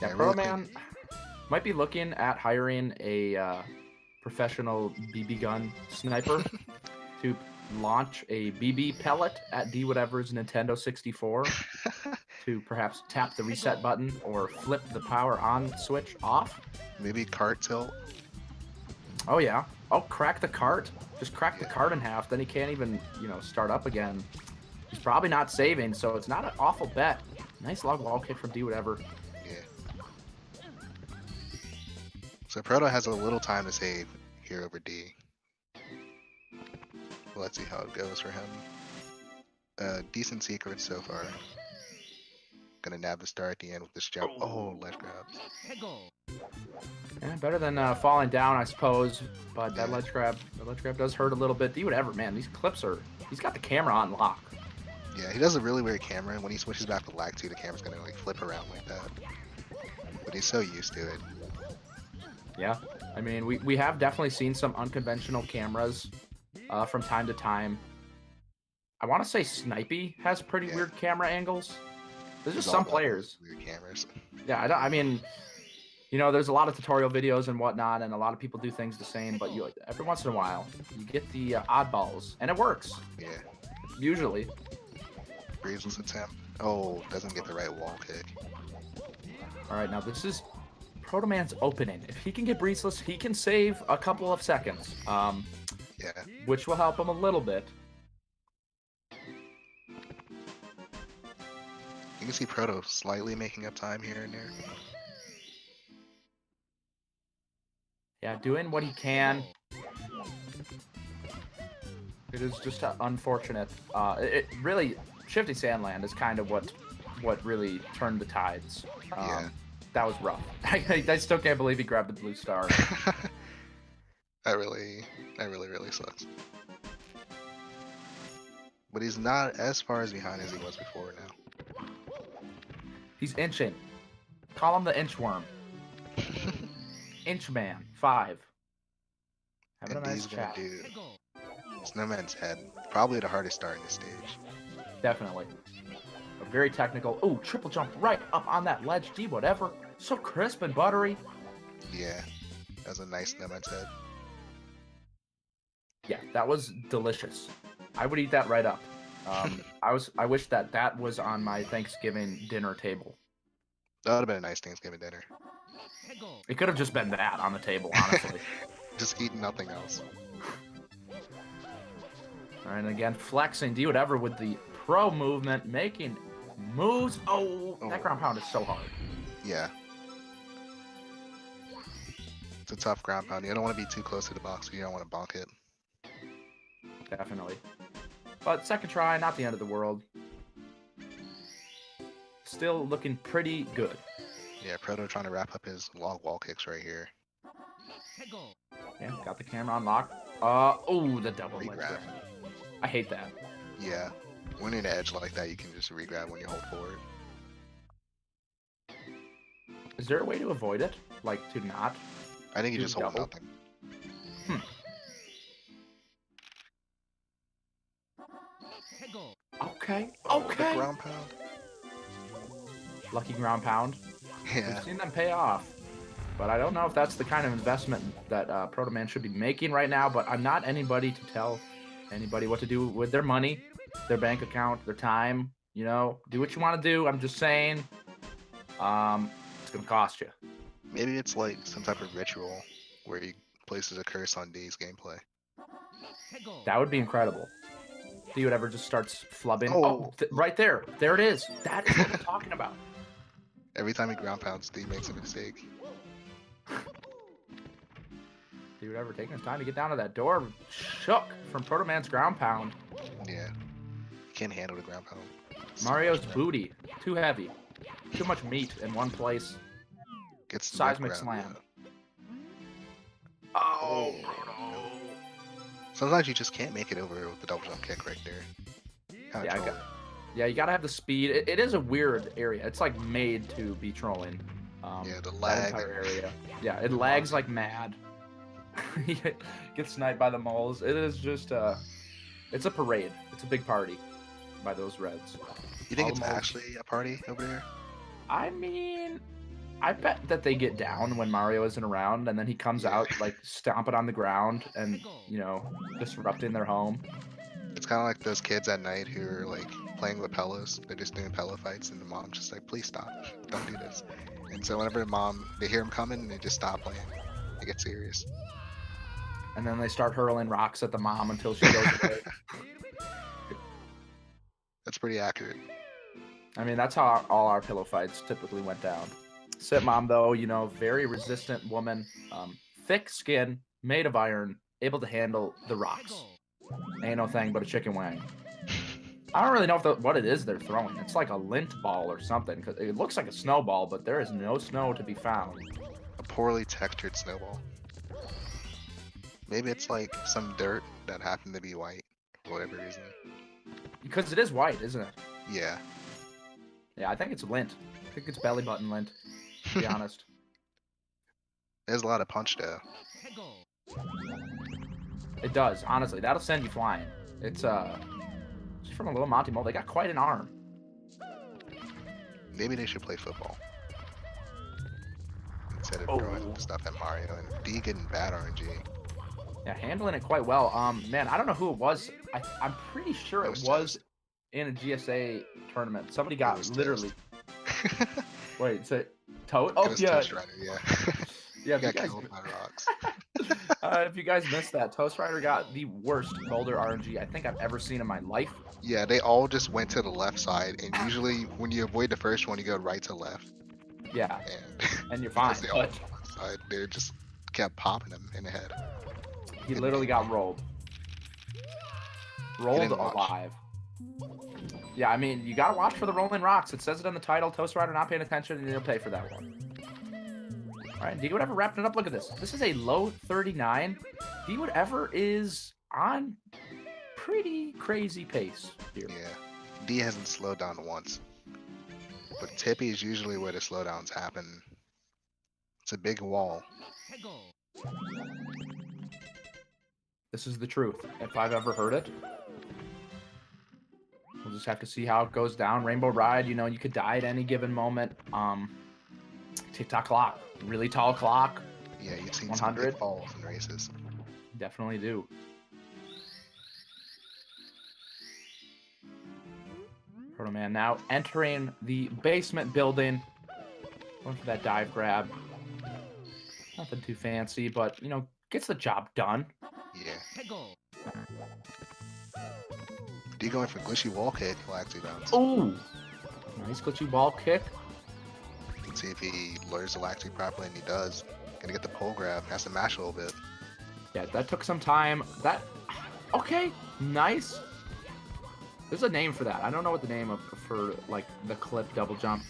Speaker 5: Yeah,
Speaker 2: Yeah, really
Speaker 5: Proman might be looking at hiring a professional BB gun sniper to launch a BB pellet at Dwhatever's Nintendo 64 to perhaps tap the reset button or flip the power on switch off.
Speaker 2: Maybe cart tilt.
Speaker 5: Oh yeah. Oh, crack the cart. Just crack the cart in half. Then he can't even, start up again. He's probably not saving, so it's not an awful bet. Nice log wall kick from Dwhatever.
Speaker 2: Yeah. So Proto has a little time to save here over D. Let's see how it goes for him. Decent secrets so far. Gonna nab the star at the end with this jump. Oh, ledge grab.
Speaker 5: Yeah, better than falling down, I suppose. But that ledge grab does hurt a little bit. Whatever, man. These clips he's got the camera on lock.
Speaker 2: Yeah, he does a really weird camera. When he switches back to lag 2, the camera's gonna like flip around like that. But he's so used to it.
Speaker 5: Yeah, I mean, we have definitely seen some unconventional cameras from time to time. I want to say Snipey has pretty weird camera angles. There's just some players.
Speaker 2: Weird cameras.
Speaker 5: Yeah, I mean, there's a lot of tutorial videos and whatnot, and a lot of people do things the same, but every once in a while, you get the oddballs, and it works.
Speaker 2: Yeah.
Speaker 5: Usually.
Speaker 2: Breezeless attempt. Oh, doesn't get the right wall kick.
Speaker 5: All right, now this is Protoman's opening. If he can get breezeless, he can save a couple of seconds.
Speaker 2: Yeah.
Speaker 5: Which will help him a little bit.
Speaker 2: You can see Proto slightly making up time here and there.
Speaker 5: Yeah, doing what he can. It is just unfortunate. It really, Shifty Sandland is kind of what really turned the tides. That was rough. I still can't believe he grabbed the blue star.
Speaker 2: That really sucks. But he's not as far as behind as he was before now.
Speaker 5: He's inching. Call him the inchworm. Inchman 5. Having
Speaker 2: And
Speaker 5: a nice
Speaker 2: he's gonna
Speaker 5: chat.
Speaker 2: do Snowman's head. Probably the hardest start in the stage.
Speaker 5: Definitely. A very technical. Oh, triple jump right up on that ledge. Whatever. So crisp and buttery.
Speaker 2: Yeah. That was a nice Snowman's head.
Speaker 5: Yeah, that was delicious. I would eat that right up. I wish that was on my Thanksgiving dinner table.
Speaker 2: That would have been a nice Thanksgiving dinner.
Speaker 5: It could have just been that on the table, honestly.
Speaker 2: Just eating nothing else.
Speaker 5: All right, and again, flexing, Whatever with the pro movement, making moves. Oh, that ground pound is so hard.
Speaker 2: Yeah. It's a tough ground pound. You don't want to be too close to the box, but you don't want to bonk it.
Speaker 5: Definitely. But second try, not the end of the world. Still looking pretty good.
Speaker 2: Yeah, Proto trying to wrap up his log wall kicks right here.
Speaker 5: Yeah, got the camera on lock. Oh, the double ledge grab. I hate that.
Speaker 2: Yeah. When you're in an edge like that, you can just re-grab when you hold forward.
Speaker 5: Is there a way to avoid it? Like, to not?
Speaker 2: I think you
Speaker 5: do
Speaker 2: just hold
Speaker 5: double?
Speaker 2: nothing.
Speaker 5: Okay.
Speaker 2: The
Speaker 5: Okay.
Speaker 2: ground pound.
Speaker 5: Lucky ground pound.
Speaker 2: Yeah.
Speaker 5: We've seen them pay off. But I don't know if that's the kind of investment that Protoman should be making right now, but I'm not anybody to tell anybody what to do with their money, their bank account, their time. Do what you want to do. I'm just saying, it's going to cost you.
Speaker 2: Maybe it's like some type of ritual where he places a curse on D's gameplay.
Speaker 5: That would be incredible. Whatever just starts flubbing.
Speaker 2: Oh.
Speaker 5: Right there. There it is. That is what I'm talking about.
Speaker 2: Every time he ground pounds, D makes a mistake.
Speaker 5: Dwhatever taking his time to get down to that door. Shook from Protoman's ground pound.
Speaker 2: Yeah. Can't handle the ground pound.
Speaker 5: Mario's booty. Too heavy. Too much meat in one place.
Speaker 2: Gets the
Speaker 5: Seismic
Speaker 2: ground,
Speaker 5: slam.
Speaker 2: yeah.
Speaker 5: Oh,
Speaker 2: Sometimes you just can't make it over with the double jump kick right there. Kinda
Speaker 5: Yeah,
Speaker 2: trolling.
Speaker 5: yeah, you gotta have the speed. It is a weird area. It's like made to be trolling.
Speaker 2: Yeah, the
Speaker 5: that
Speaker 2: lag.
Speaker 5: entire area. Yeah, it lags like mad. He gets sniped by the moles. It is just it's a parade. It's a big party by those Reds.
Speaker 2: You think
Speaker 5: all
Speaker 2: it's
Speaker 5: the moles.
Speaker 2: actually a party over there?
Speaker 5: I mean, I bet that they get down when Mario isn't around, and then he comes out like stomping on the ground and disrupting their home.
Speaker 2: It's kind of like those kids at night who are like playing with pillows. They're just doing pillow fights, and the mom's just like, "Please stop! Don't do this." And so whenever they hear him coming, they just stop playing. They get serious.
Speaker 5: And then they start hurling rocks at the mom until she goes away.
Speaker 2: That's pretty accurate.
Speaker 5: I mean, that's how all our pillow fights typically went down. Sit mom, though, very resistant woman, thick skin, made of iron, able to handle the rocks. Ain't no thing but a chicken wing. I don't really know what it is they're throwing. It's like a lint ball or something, because it looks like a snowball, but there is no snow to be found.
Speaker 2: A poorly textured snowball. Maybe it's like some dirt that happened to be white for whatever reason.
Speaker 5: Because it is white, isn't it?
Speaker 2: Yeah.
Speaker 5: Yeah, I think it's lint. I think it's belly button lint, to be honest.
Speaker 2: There's a lot of punch though.
Speaker 5: It does, honestly. That'll send you flying. It's just from a little Monty Mole. They got quite an arm.
Speaker 2: Maybe they should play football instead of throwing stuff at Mario and D getting bad RNG.
Speaker 5: Yeah, handling it quite well. Man, I don't know who it was. I'm pretty sure it was in a GSA tournament. Somebody got literally. Wait, so Toad? Oh yeah.
Speaker 2: Toast Rider, yeah.
Speaker 5: Yeah,
Speaker 2: Got killed by rocks.
Speaker 5: if you guys missed that, Toast Rider got the worst boulder RNG I think I've ever seen in my life.
Speaker 2: Yeah, they all just went to the left side, and usually when you avoid the first one, you go right to left.
Speaker 5: Yeah,
Speaker 2: and
Speaker 5: you're fine.
Speaker 2: they all went to the left side. They just kept popping him in the head.
Speaker 5: He literally got rolled. Rolled alive. Yeah, I mean, you gotta watch for the rolling rocks. It says it in the title. Toast Rider not paying attention, and he'll pay for that one. All right, Dwhatever wrapping it up. Look at this. This is a low 39. Dwhatever is on pretty crazy pace here.
Speaker 2: Yeah, D hasn't slowed down once. But Tippy is usually where the slowdowns happen. It's a big wall.
Speaker 5: This is the truth, if I've ever heard it. We'll just have to see how it goes down. Rainbow Ride, you could die at any given moment. Tock Clock, really tall clock.
Speaker 2: Yeah, you've seen
Speaker 5: 100
Speaker 2: some big falls in races.
Speaker 5: Definitely do. Protoman now entering the basement building. Going for that dive grab. Nothing too fancy, but, gets the job done.
Speaker 2: Yeah. D going for glitchy wall kick, he'll actually bounce.
Speaker 5: Oh! Nice glitchy ball kick.
Speaker 2: Let's see if he lures the lag kick properly, and he does. Gonna get the pole grab, has to mash a little bit.
Speaker 5: Yeah, that took some time. Okay, nice. There's a name for that. I don't know what the name for like the clip double jump.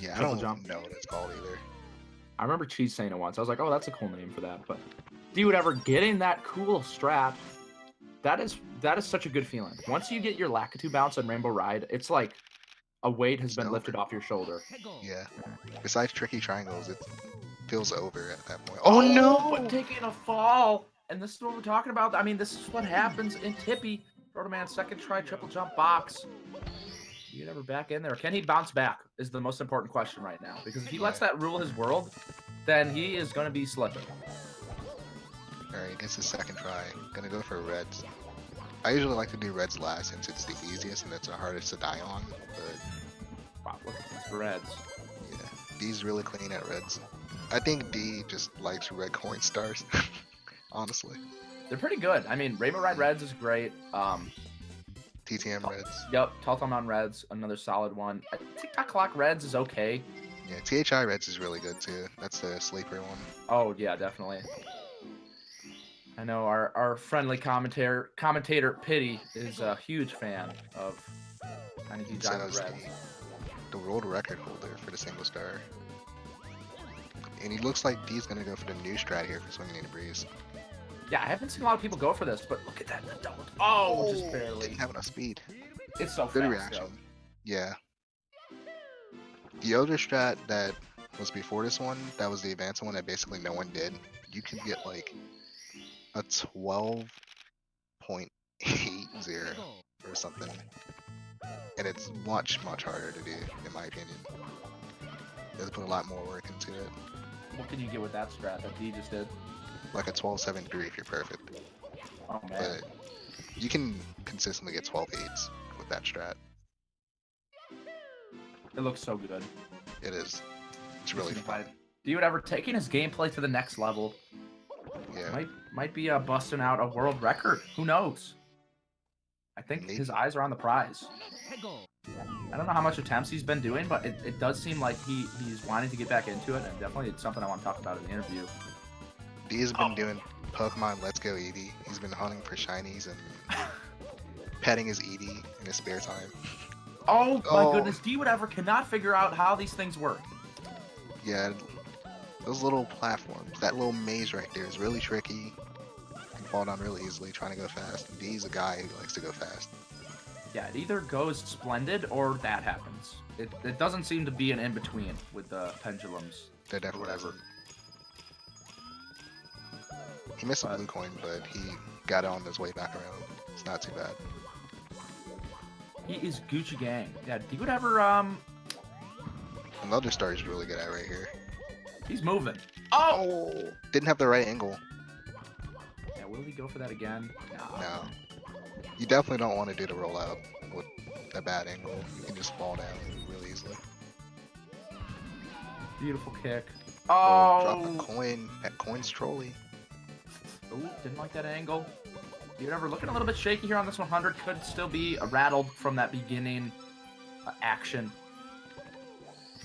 Speaker 2: Yeah, I don't know what it's called either.
Speaker 5: I remember Cheese saying it once. I was like, oh, that's a cool name for that. But Dwhatever getting that cool strat, that is such a good feeling. Once you get your Lakitu bounce on Rainbow Ride, it's like a weight has been lifted off your shoulder.
Speaker 2: Yeah. Besides tricky triangles, it feels over at that point. Oh no!
Speaker 5: Taking a fall. And this is what we're talking about. I mean, this is what happens in Tippy. Protoman second try triple jump box. Dwhatever back in there. Can he bounce back is the most important question right now. Because if he lets that rule his world, then he is going to be slipping.
Speaker 2: Alright, gets his second try. Gonna go for reds. I usually like to do reds last since it's the easiest and it's the hardest to die on. But
Speaker 5: wow, look at these reds.
Speaker 2: Yeah, D's really clean at reds. I think D just likes red coin stars. Honestly.
Speaker 5: They're pretty good. I mean, Rainbow Ride Reds is great.
Speaker 2: TTM Reds.
Speaker 5: Yep, Telltale Mountain Reds, another solid one. I think Tock Clock Reds is okay.
Speaker 2: Yeah, THI Reds is really good too. That's the sleeper one.
Speaker 5: Oh, yeah, definitely. I know our friendly commentator Pity is a huge fan of Tiny Huge
Speaker 2: So
Speaker 5: Diamond
Speaker 2: is
Speaker 5: Reds.
Speaker 2: the world record holder for the single star. And he looks like D's gonna go for the new strat here for swinging in the breeze.
Speaker 5: Yeah, I haven't seen a lot of people go for this, but look at that, the double. Oh, just barely.
Speaker 2: Didn't have enough speed.
Speaker 5: It's so
Speaker 2: Good
Speaker 5: fast,
Speaker 2: reaction.
Speaker 5: though.
Speaker 2: Yeah. The other strat that was before this one, that was the advanced one that basically no one did. You could get like a 12.80 or something. And it's much harder to do, in my opinion. You have to put a lot more work into it.
Speaker 5: What can you get with that strat that D just did?
Speaker 2: Like a 12.73 if you're perfect.
Speaker 5: Oh man.
Speaker 2: But you can consistently get 12.8s with that strat.
Speaker 5: It looks so good.
Speaker 2: It is. It's really fun.
Speaker 5: Dwhatever taking his gameplay to the next level.
Speaker 2: Yeah.
Speaker 5: Might be busting out a world record. Who knows? I think
Speaker 2: Maybe.
Speaker 5: his eyes are on the prize. I don't know how much attempts he's been doing, but it does seem like he's wanting to get back into it, and definitely it's something I want to talk about in the interview.
Speaker 2: D has been doing Pokemon Let's Go Eevee. He's been hunting for shinies and petting his Eevee in his spare time.
Speaker 5: Oh my
Speaker 2: Oh.
Speaker 5: goodness, Dwhatever cannot figure out how these things work.
Speaker 2: Yeah, those little platforms, that little maze right there is really tricky. You can fall down really easily trying to go fast. And D's a guy who likes to go fast.
Speaker 5: Yeah, it either goes splendid or that happens. It doesn't seem to be an in-between with the pendulums.
Speaker 2: There definitely
Speaker 5: Whatever.
Speaker 2: isn't. He missed a blue coin, but he got it on his way back around. It's not too bad.
Speaker 5: He is Gucci Gang. Yeah, Dwhatever,
Speaker 2: Another star he's really good at right here.
Speaker 5: he's moving. Oh!
Speaker 2: Oh! Didn't have the right angle.
Speaker 5: Yeah, will he go for that again?
Speaker 2: No. You definitely don't want to do the rollout with a bad angle. You can just fall down really easily.
Speaker 5: Beautiful kick.
Speaker 2: Oh, drop a
Speaker 5: Oh!
Speaker 2: coin. That coin's trolly.
Speaker 5: Ooh, didn't like that angle. Dwhatever looking a little bit shaky here on this 100. Could still be rattled from that beginning action.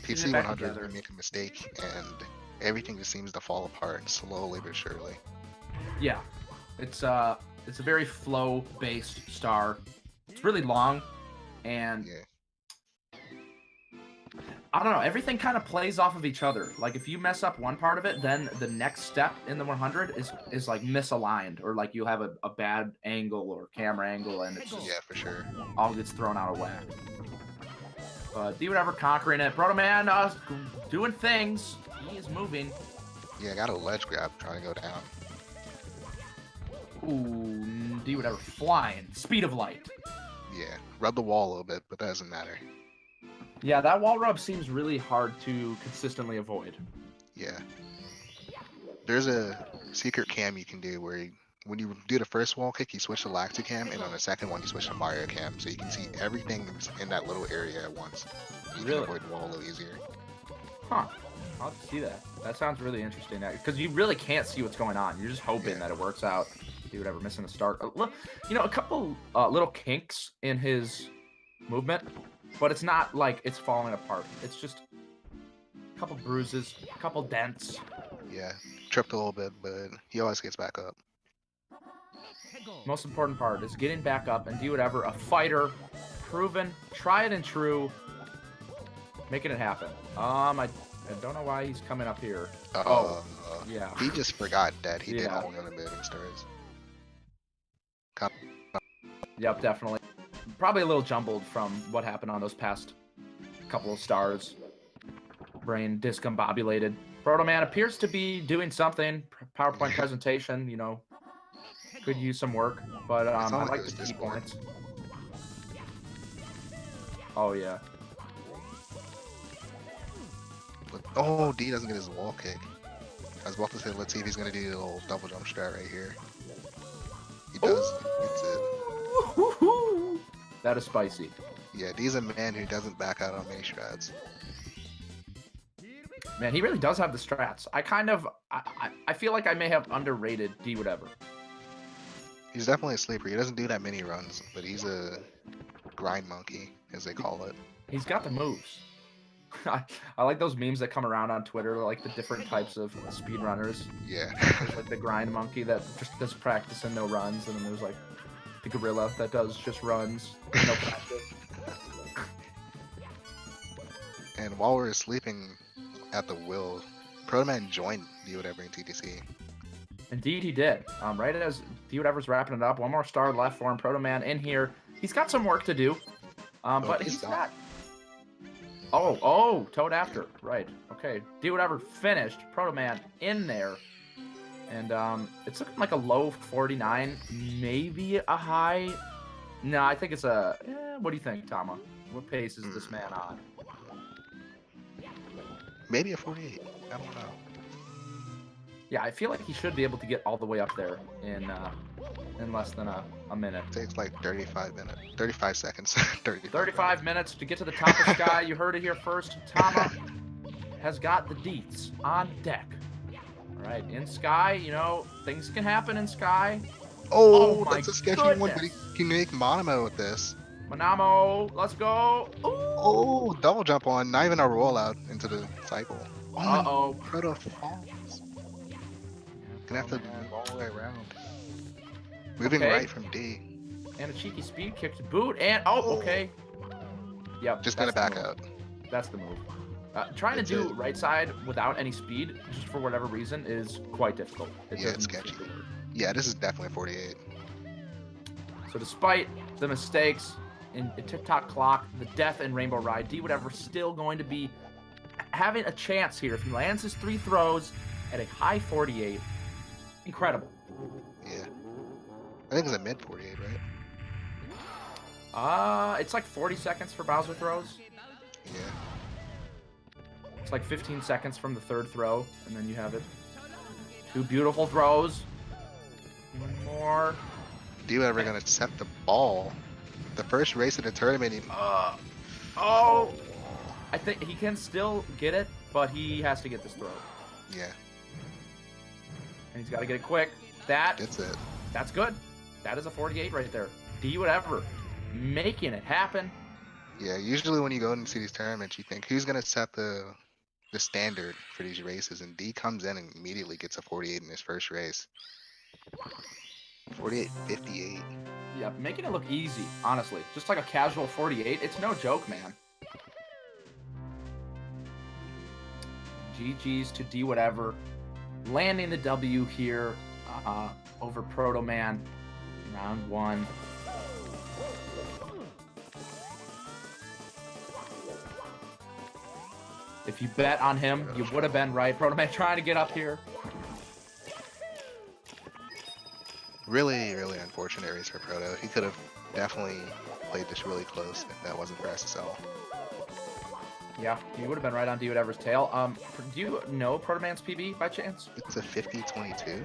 Speaker 5: Getting it back
Speaker 2: PC 100,
Speaker 5: together.
Speaker 2: you make a mistake and everything just seems to fall apart slowly but surely.
Speaker 5: Yeah, it's a very flow-based star. It's really long, and
Speaker 2: Yeah.
Speaker 5: I don't know. Everything kind of plays off of each other. Like if you mess up one part of it, then the next step in the 100 is like misaligned, or like you have a bad angle or camera angle, and it's just
Speaker 2: Yeah, for sure.
Speaker 5: all gets thrown out of whack. Dwhatever conquering it. Protoman doing things. He is moving.
Speaker 2: Yeah, I got a ledge grab trying to go down.
Speaker 5: Ooh, Dwhatever flying. Speed of light.
Speaker 2: Yeah, rub the wall a little bit, but that doesn't matter.
Speaker 5: Yeah, that wall rub seems really hard to consistently avoid.
Speaker 2: Yeah. There's a secret cam you can do where when you do the first wall kick, you switch to Lacto cam, and on the second one, you switch to Mario cam, so you can see everything in that little area at once. You
Speaker 5: Really?
Speaker 2: can avoid the wall a little easier.
Speaker 5: Huh. I'll have to see that. That sounds really interesting. Because you really can't see what's going on. You're just hoping
Speaker 2: Yeah.
Speaker 5: that it works out. Dwhatever missing a start. Look, you know, a couple little kinks in his movement, but it's not like it's falling apart. It's just a couple bruises, a couple dents.
Speaker 2: Yeah, tripped a little bit, but he always gets back up.
Speaker 5: Most important part is getting back up and Dwhatever, a fighter, proven, tried and true, making it happen. I don't know why he's coming up here. Yeah.
Speaker 2: He just forgot that he did
Speaker 5: Yeah.
Speaker 2: all the other moving stars.
Speaker 5: Yep, definitely. Probably a little jumbled from what happened on those past couple of stars. Brain discombobulated. Protoman appears to be doing something. PowerPoint presentation, you know, could use some work, but I
Speaker 2: not like
Speaker 5: like
Speaker 2: it was
Speaker 5: the
Speaker 2: this
Speaker 5: key
Speaker 2: board.
Speaker 5: points. Oh yeah.
Speaker 2: Oh, D doesn't get his wall kick. I was about to say, let's see if he's gonna do the little double jump strat right here. He does. It's it.
Speaker 5: Ooh, that is spicy.
Speaker 2: Yeah, D's a man who doesn't back out on many strats.
Speaker 5: Man, he really does have the strats. I feel like I may have underrated Dwhatever.
Speaker 2: He's definitely a sleeper. He doesn't do that many runs, but he's a grind monkey, as they call it.
Speaker 5: He's got the moves. I like those memes that come around on Twitter, like the different types of speedrunners.
Speaker 2: Yeah.
Speaker 5: There's like the grind monkey that just does practice and no runs, and then there's like the gorilla that does just runs and no practice.
Speaker 2: And while we were sleeping at the Will, Protoman joined Dwhatever in TTC.
Speaker 5: Indeed, he did. Right as Dwhatever's wrapping it up, one more star left for him. Protoman in here. He's got some work to do, but he's not. Oh, Toad after. Right. Okay. Dwhatever finished. Protoman in there. And it's looking like a low 49, maybe a high. No, I think it's a. What do you think, Tama? What pace is this man on?
Speaker 2: Maybe a 48. I don't know.
Speaker 5: Yeah, I feel like he should be able to get all the way up there in less than a minute.
Speaker 2: It takes like 35 seconds.
Speaker 5: 35 minutes to get to the top of Sky. You heard it here first. Tama has got the deets on deck. All right, in Sky, you know, things can happen in Sky.
Speaker 2: Oh,
Speaker 5: my
Speaker 2: that's a sketchy one, but he
Speaker 5: goodness.
Speaker 2: can make Monamo with this.
Speaker 5: Manamo, let's go. Ooh.
Speaker 2: Oh, double jump on, not even a rollout into the cycle.
Speaker 5: Uh-oh.
Speaker 2: Proto falls. Gonna have to move all the way around. Moving
Speaker 5: Okay.
Speaker 2: right from D.
Speaker 5: And a cheeky speed kick to boot, and okay. Yep.
Speaker 2: Just
Speaker 5: that's
Speaker 2: gonna
Speaker 5: the
Speaker 2: back
Speaker 5: move.
Speaker 2: out.
Speaker 5: That's the move. Trying
Speaker 2: That's
Speaker 5: to do
Speaker 2: it.
Speaker 5: right side without any speed, just for whatever reason, is quite difficult. It
Speaker 2: Yeah, it's
Speaker 5: doesn't
Speaker 2: sketchy.
Speaker 5: seem to work.
Speaker 2: Yeah, this is definitely 48.
Speaker 5: So despite the mistakes in Tock Clock, the death in Rainbow Ride, Dwhatever still going to be having a chance here. If he lands his 3 throws at a high 48, incredible.
Speaker 2: Yeah. I think it's a mid 48, right?
Speaker 5: It's like 40 seconds for Bowser throws.
Speaker 2: Yeah.
Speaker 5: It's like 15 seconds from the 3rd throw, and then you have it. 2 beautiful throws. One more.
Speaker 2: Dwhatever gonna set the ball. The first race of the tournament.
Speaker 5: Oh! I think he can still get it, but he has to get this throw.
Speaker 2: Yeah,
Speaker 5: And he's got to get it quick. That's
Speaker 2: it.
Speaker 5: That's good. That is a 48 right there. Dwhatever making it happen.
Speaker 2: Yeah, usually when you go into these tournaments, you think who's gonna set the standard for these races, and D comes in and immediately gets a 48 in his first race. 48-58.
Speaker 5: Yeah, making it look easy, honestly. Just like a casual 48. It's no joke, man. GG's to Dwhatever. Landing the W here over Protoman. Round 1. If you bet on him, you would have been right. Protoman trying to get up here.
Speaker 2: Really, really unfortunate race for Proto. He could have definitely played this really close if that wasn't for SSL.
Speaker 5: Yeah, you would have been right on Dwhatever's tail. Do you know Protoman's PB by chance?
Speaker 2: It's a 50-22.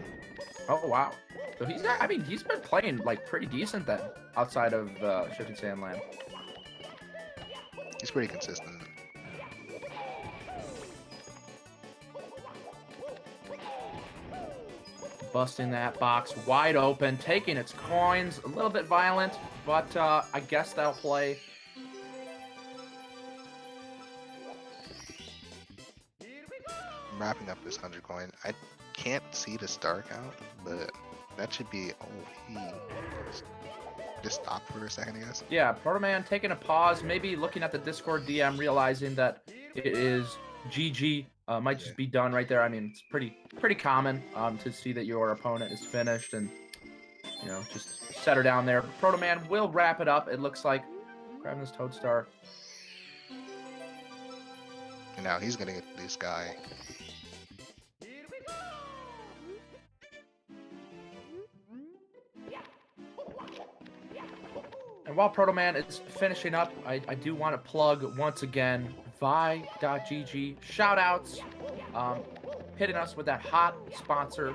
Speaker 5: Oh wow. So he's not, I mean, he's been playing like pretty decent then, outside of Shifting Sandland.
Speaker 2: He's pretty consistent.
Speaker 5: Busting that box wide open, taking its coins, a little bit violent, but I guess that'll play.
Speaker 2: I'm wrapping up this 100 coin. I can't see the star count, but that should be. Oh, he just stopped for a second, I guess.
Speaker 5: Yeah, Protoman taking a pause, maybe looking at the Discord DM, realizing that it is GG. Might just be done right there. I mean, it's pretty common to see that your opponent is finished and, you know, just set her down there. But Protoman will wrap it up, it looks like. Grabbing this Toad Star.
Speaker 2: And now he's gonna get this guy.
Speaker 5: And while Protoman is finishing up, I do want to plug once again Vi.gg. Shoutouts, hitting us with that hot sponsor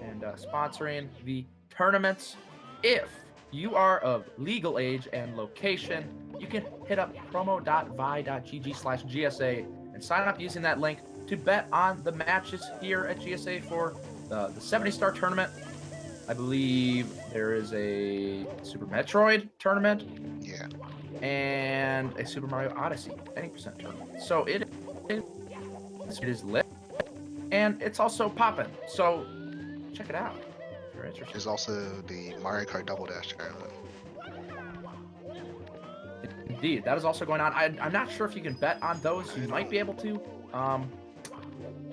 Speaker 5: and sponsoring the tournaments. If you are of legal age and location, you can hit up promo.vi.gg/GSA and sign up using that link to bet on the matches here at GSA for the 70-star tournament. I believe there is a Super Metroid tournament.
Speaker 2: Yeah.
Speaker 5: and a Super Mario Odyssey 90% tournament. So it is lit, and it's also popping. So check it out if you're interested.
Speaker 2: There's also the Mario Kart Double Dash tournament.
Speaker 5: Indeed, that is also going on. I'm not sure if you can bet on those. You might be able to.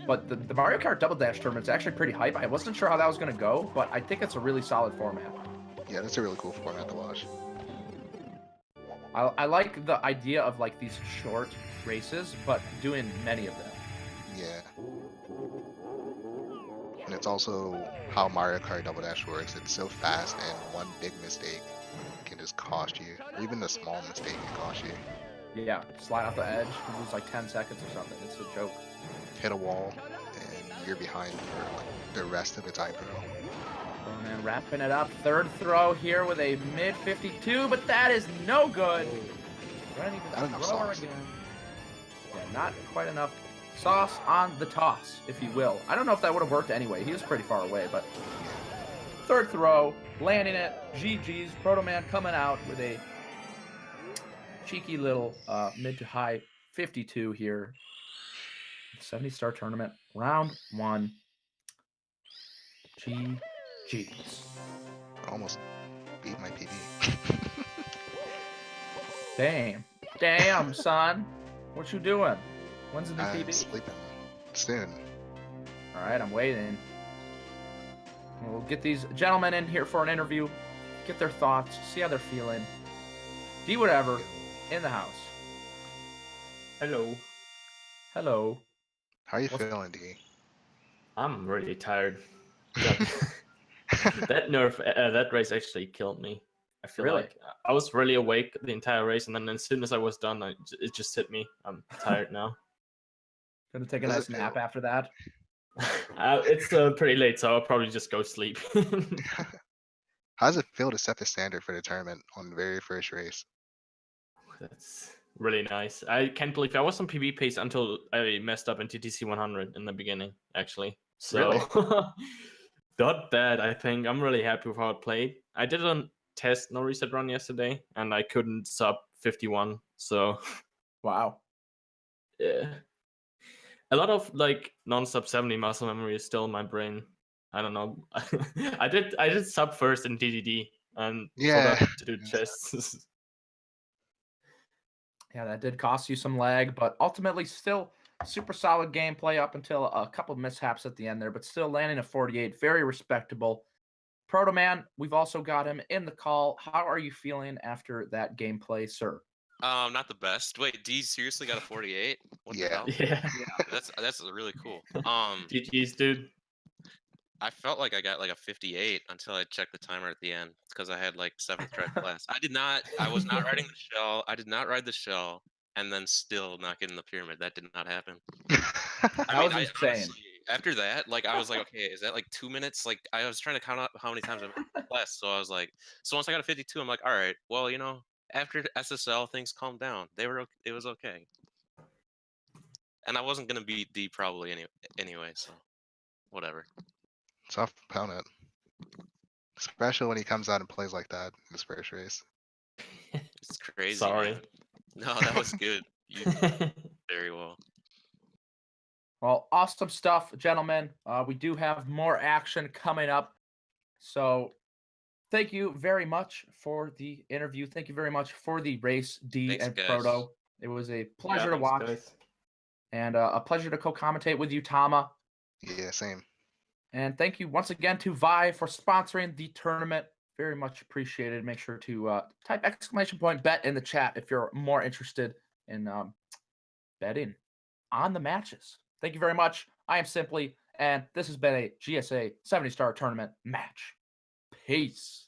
Speaker 5: But the Mario Kart Double Dash tournament's actually pretty hype. I wasn't sure how that was going to go, but I think it's a really solid format.
Speaker 2: Yeah, that's a really cool format to watch.
Speaker 5: I like the idea of like these short races, but doing many of them.
Speaker 2: Yeah. And it's also how Mario Kart Double Dash works. It's so fast, and one big mistake can just cost you. Or even a small mistake can cost you.
Speaker 5: Yeah, slide off the edge, you lose like 10 seconds or something. It's a joke.
Speaker 2: Hit a wall, and you're behind for like the rest of its iPro.
Speaker 5: And then wrapping it up, third throw here with a mid 52, but that is no good. Running
Speaker 2: Not
Speaker 5: the
Speaker 2: enough
Speaker 5: thrower
Speaker 2: sauce.
Speaker 5: again. Yeah, not quite enough sauce on the toss, if you will. I don't know if that would have worked anyway. He was pretty far away, but third throw, landing it. GG's. Protoman coming out with a cheeky little mid to high 52 here. 70-star tournament, round 1. GG's.
Speaker 2: Almost beat my PB.
Speaker 5: Damn, son. What you doing? When's the new
Speaker 2: I'm
Speaker 5: PB?
Speaker 2: sleeping soon.
Speaker 5: All right, I'm waiting. We'll get these gentlemen in here for an interview, get their thoughts, see how they're feeling. Dwhatever in the house.
Speaker 6: Hello.
Speaker 5: Hello.
Speaker 2: How are you
Speaker 5: What's-
Speaker 2: feeling, D?
Speaker 6: I'm really tired. That race actually killed me. I feel
Speaker 5: Really?
Speaker 6: like I was really awake the entire race, and then as soon as I was done, it just hit me. I'm tired now.
Speaker 5: Gonna take a
Speaker 2: Does
Speaker 5: nice
Speaker 2: it
Speaker 5: nap
Speaker 2: feel-
Speaker 5: after that.
Speaker 6: It's pretty late, so I'll probably just go sleep.
Speaker 2: How does it feel to set the standard for the tournament on the very first race?
Speaker 6: That's really nice. I can't believe I was on PB pace until I messed up in TTC 100 in the beginning, actually. So, not bad, I think. I'm really happy with how it played. I did a test no reset run yesterday, and I couldn't sub 51. So,
Speaker 5: Wow.
Speaker 6: yeah. A lot of like non-sub 70 muscle memory is still in my brain. I don't know. I did sub first in DDD and
Speaker 2: Yeah.
Speaker 6: forgot to do tests.
Speaker 5: Yeah, that did cost you some lag, but ultimately still super solid gameplay up until a couple mishaps at the end there, but still landing a 48, very respectable. Protoman, we've also got him in the call. How are you feeling after that gameplay, sir?
Speaker 3: Not the best. Wait, D seriously got a 48? What the
Speaker 2: Yeah.
Speaker 3: hell?
Speaker 6: Yeah.
Speaker 3: That's really cool.
Speaker 6: GG's, dude.
Speaker 3: I felt like I got like a 58 until I checked the timer at the end because I had like 7th try class. I was not riding the shell. I did not ride the shell and then still not get in the pyramid. That did not happen.
Speaker 5: That was insane.
Speaker 3: Honestly, after that, like I was like, okay, is that like 2 minutes? Like I was trying to count out how many times I made class. So I was like, so once I got a 52, I'm like, all right, well, after SSL things calmed down. It was okay. And I wasn't gonna beat D probably anyway, so whatever.
Speaker 2: Tough opponent. Especially when he comes out and plays like that in his first race.
Speaker 3: It's crazy.
Speaker 6: Sorry.
Speaker 3: Man. No, that was good. You did very well.
Speaker 5: Well, awesome stuff, gentlemen. We do have more action coming up. So thank you very much for the interview. Thank you very much for the race, D
Speaker 3: Thanks,
Speaker 5: and
Speaker 3: guys.
Speaker 5: Proto. It was a pleasure to
Speaker 6: Thanks,
Speaker 5: watch
Speaker 6: guys.
Speaker 5: and a pleasure to co-commentate with you, Tama.
Speaker 2: Yeah, same.
Speaker 5: And thank you once again to Vi for sponsoring the tournament. Very much appreciated. Make sure to type !bet in the chat if you're more interested in betting on the matches. Thank you very much. I am Simply, and this has been a GSA 70-star tournament match. Peace.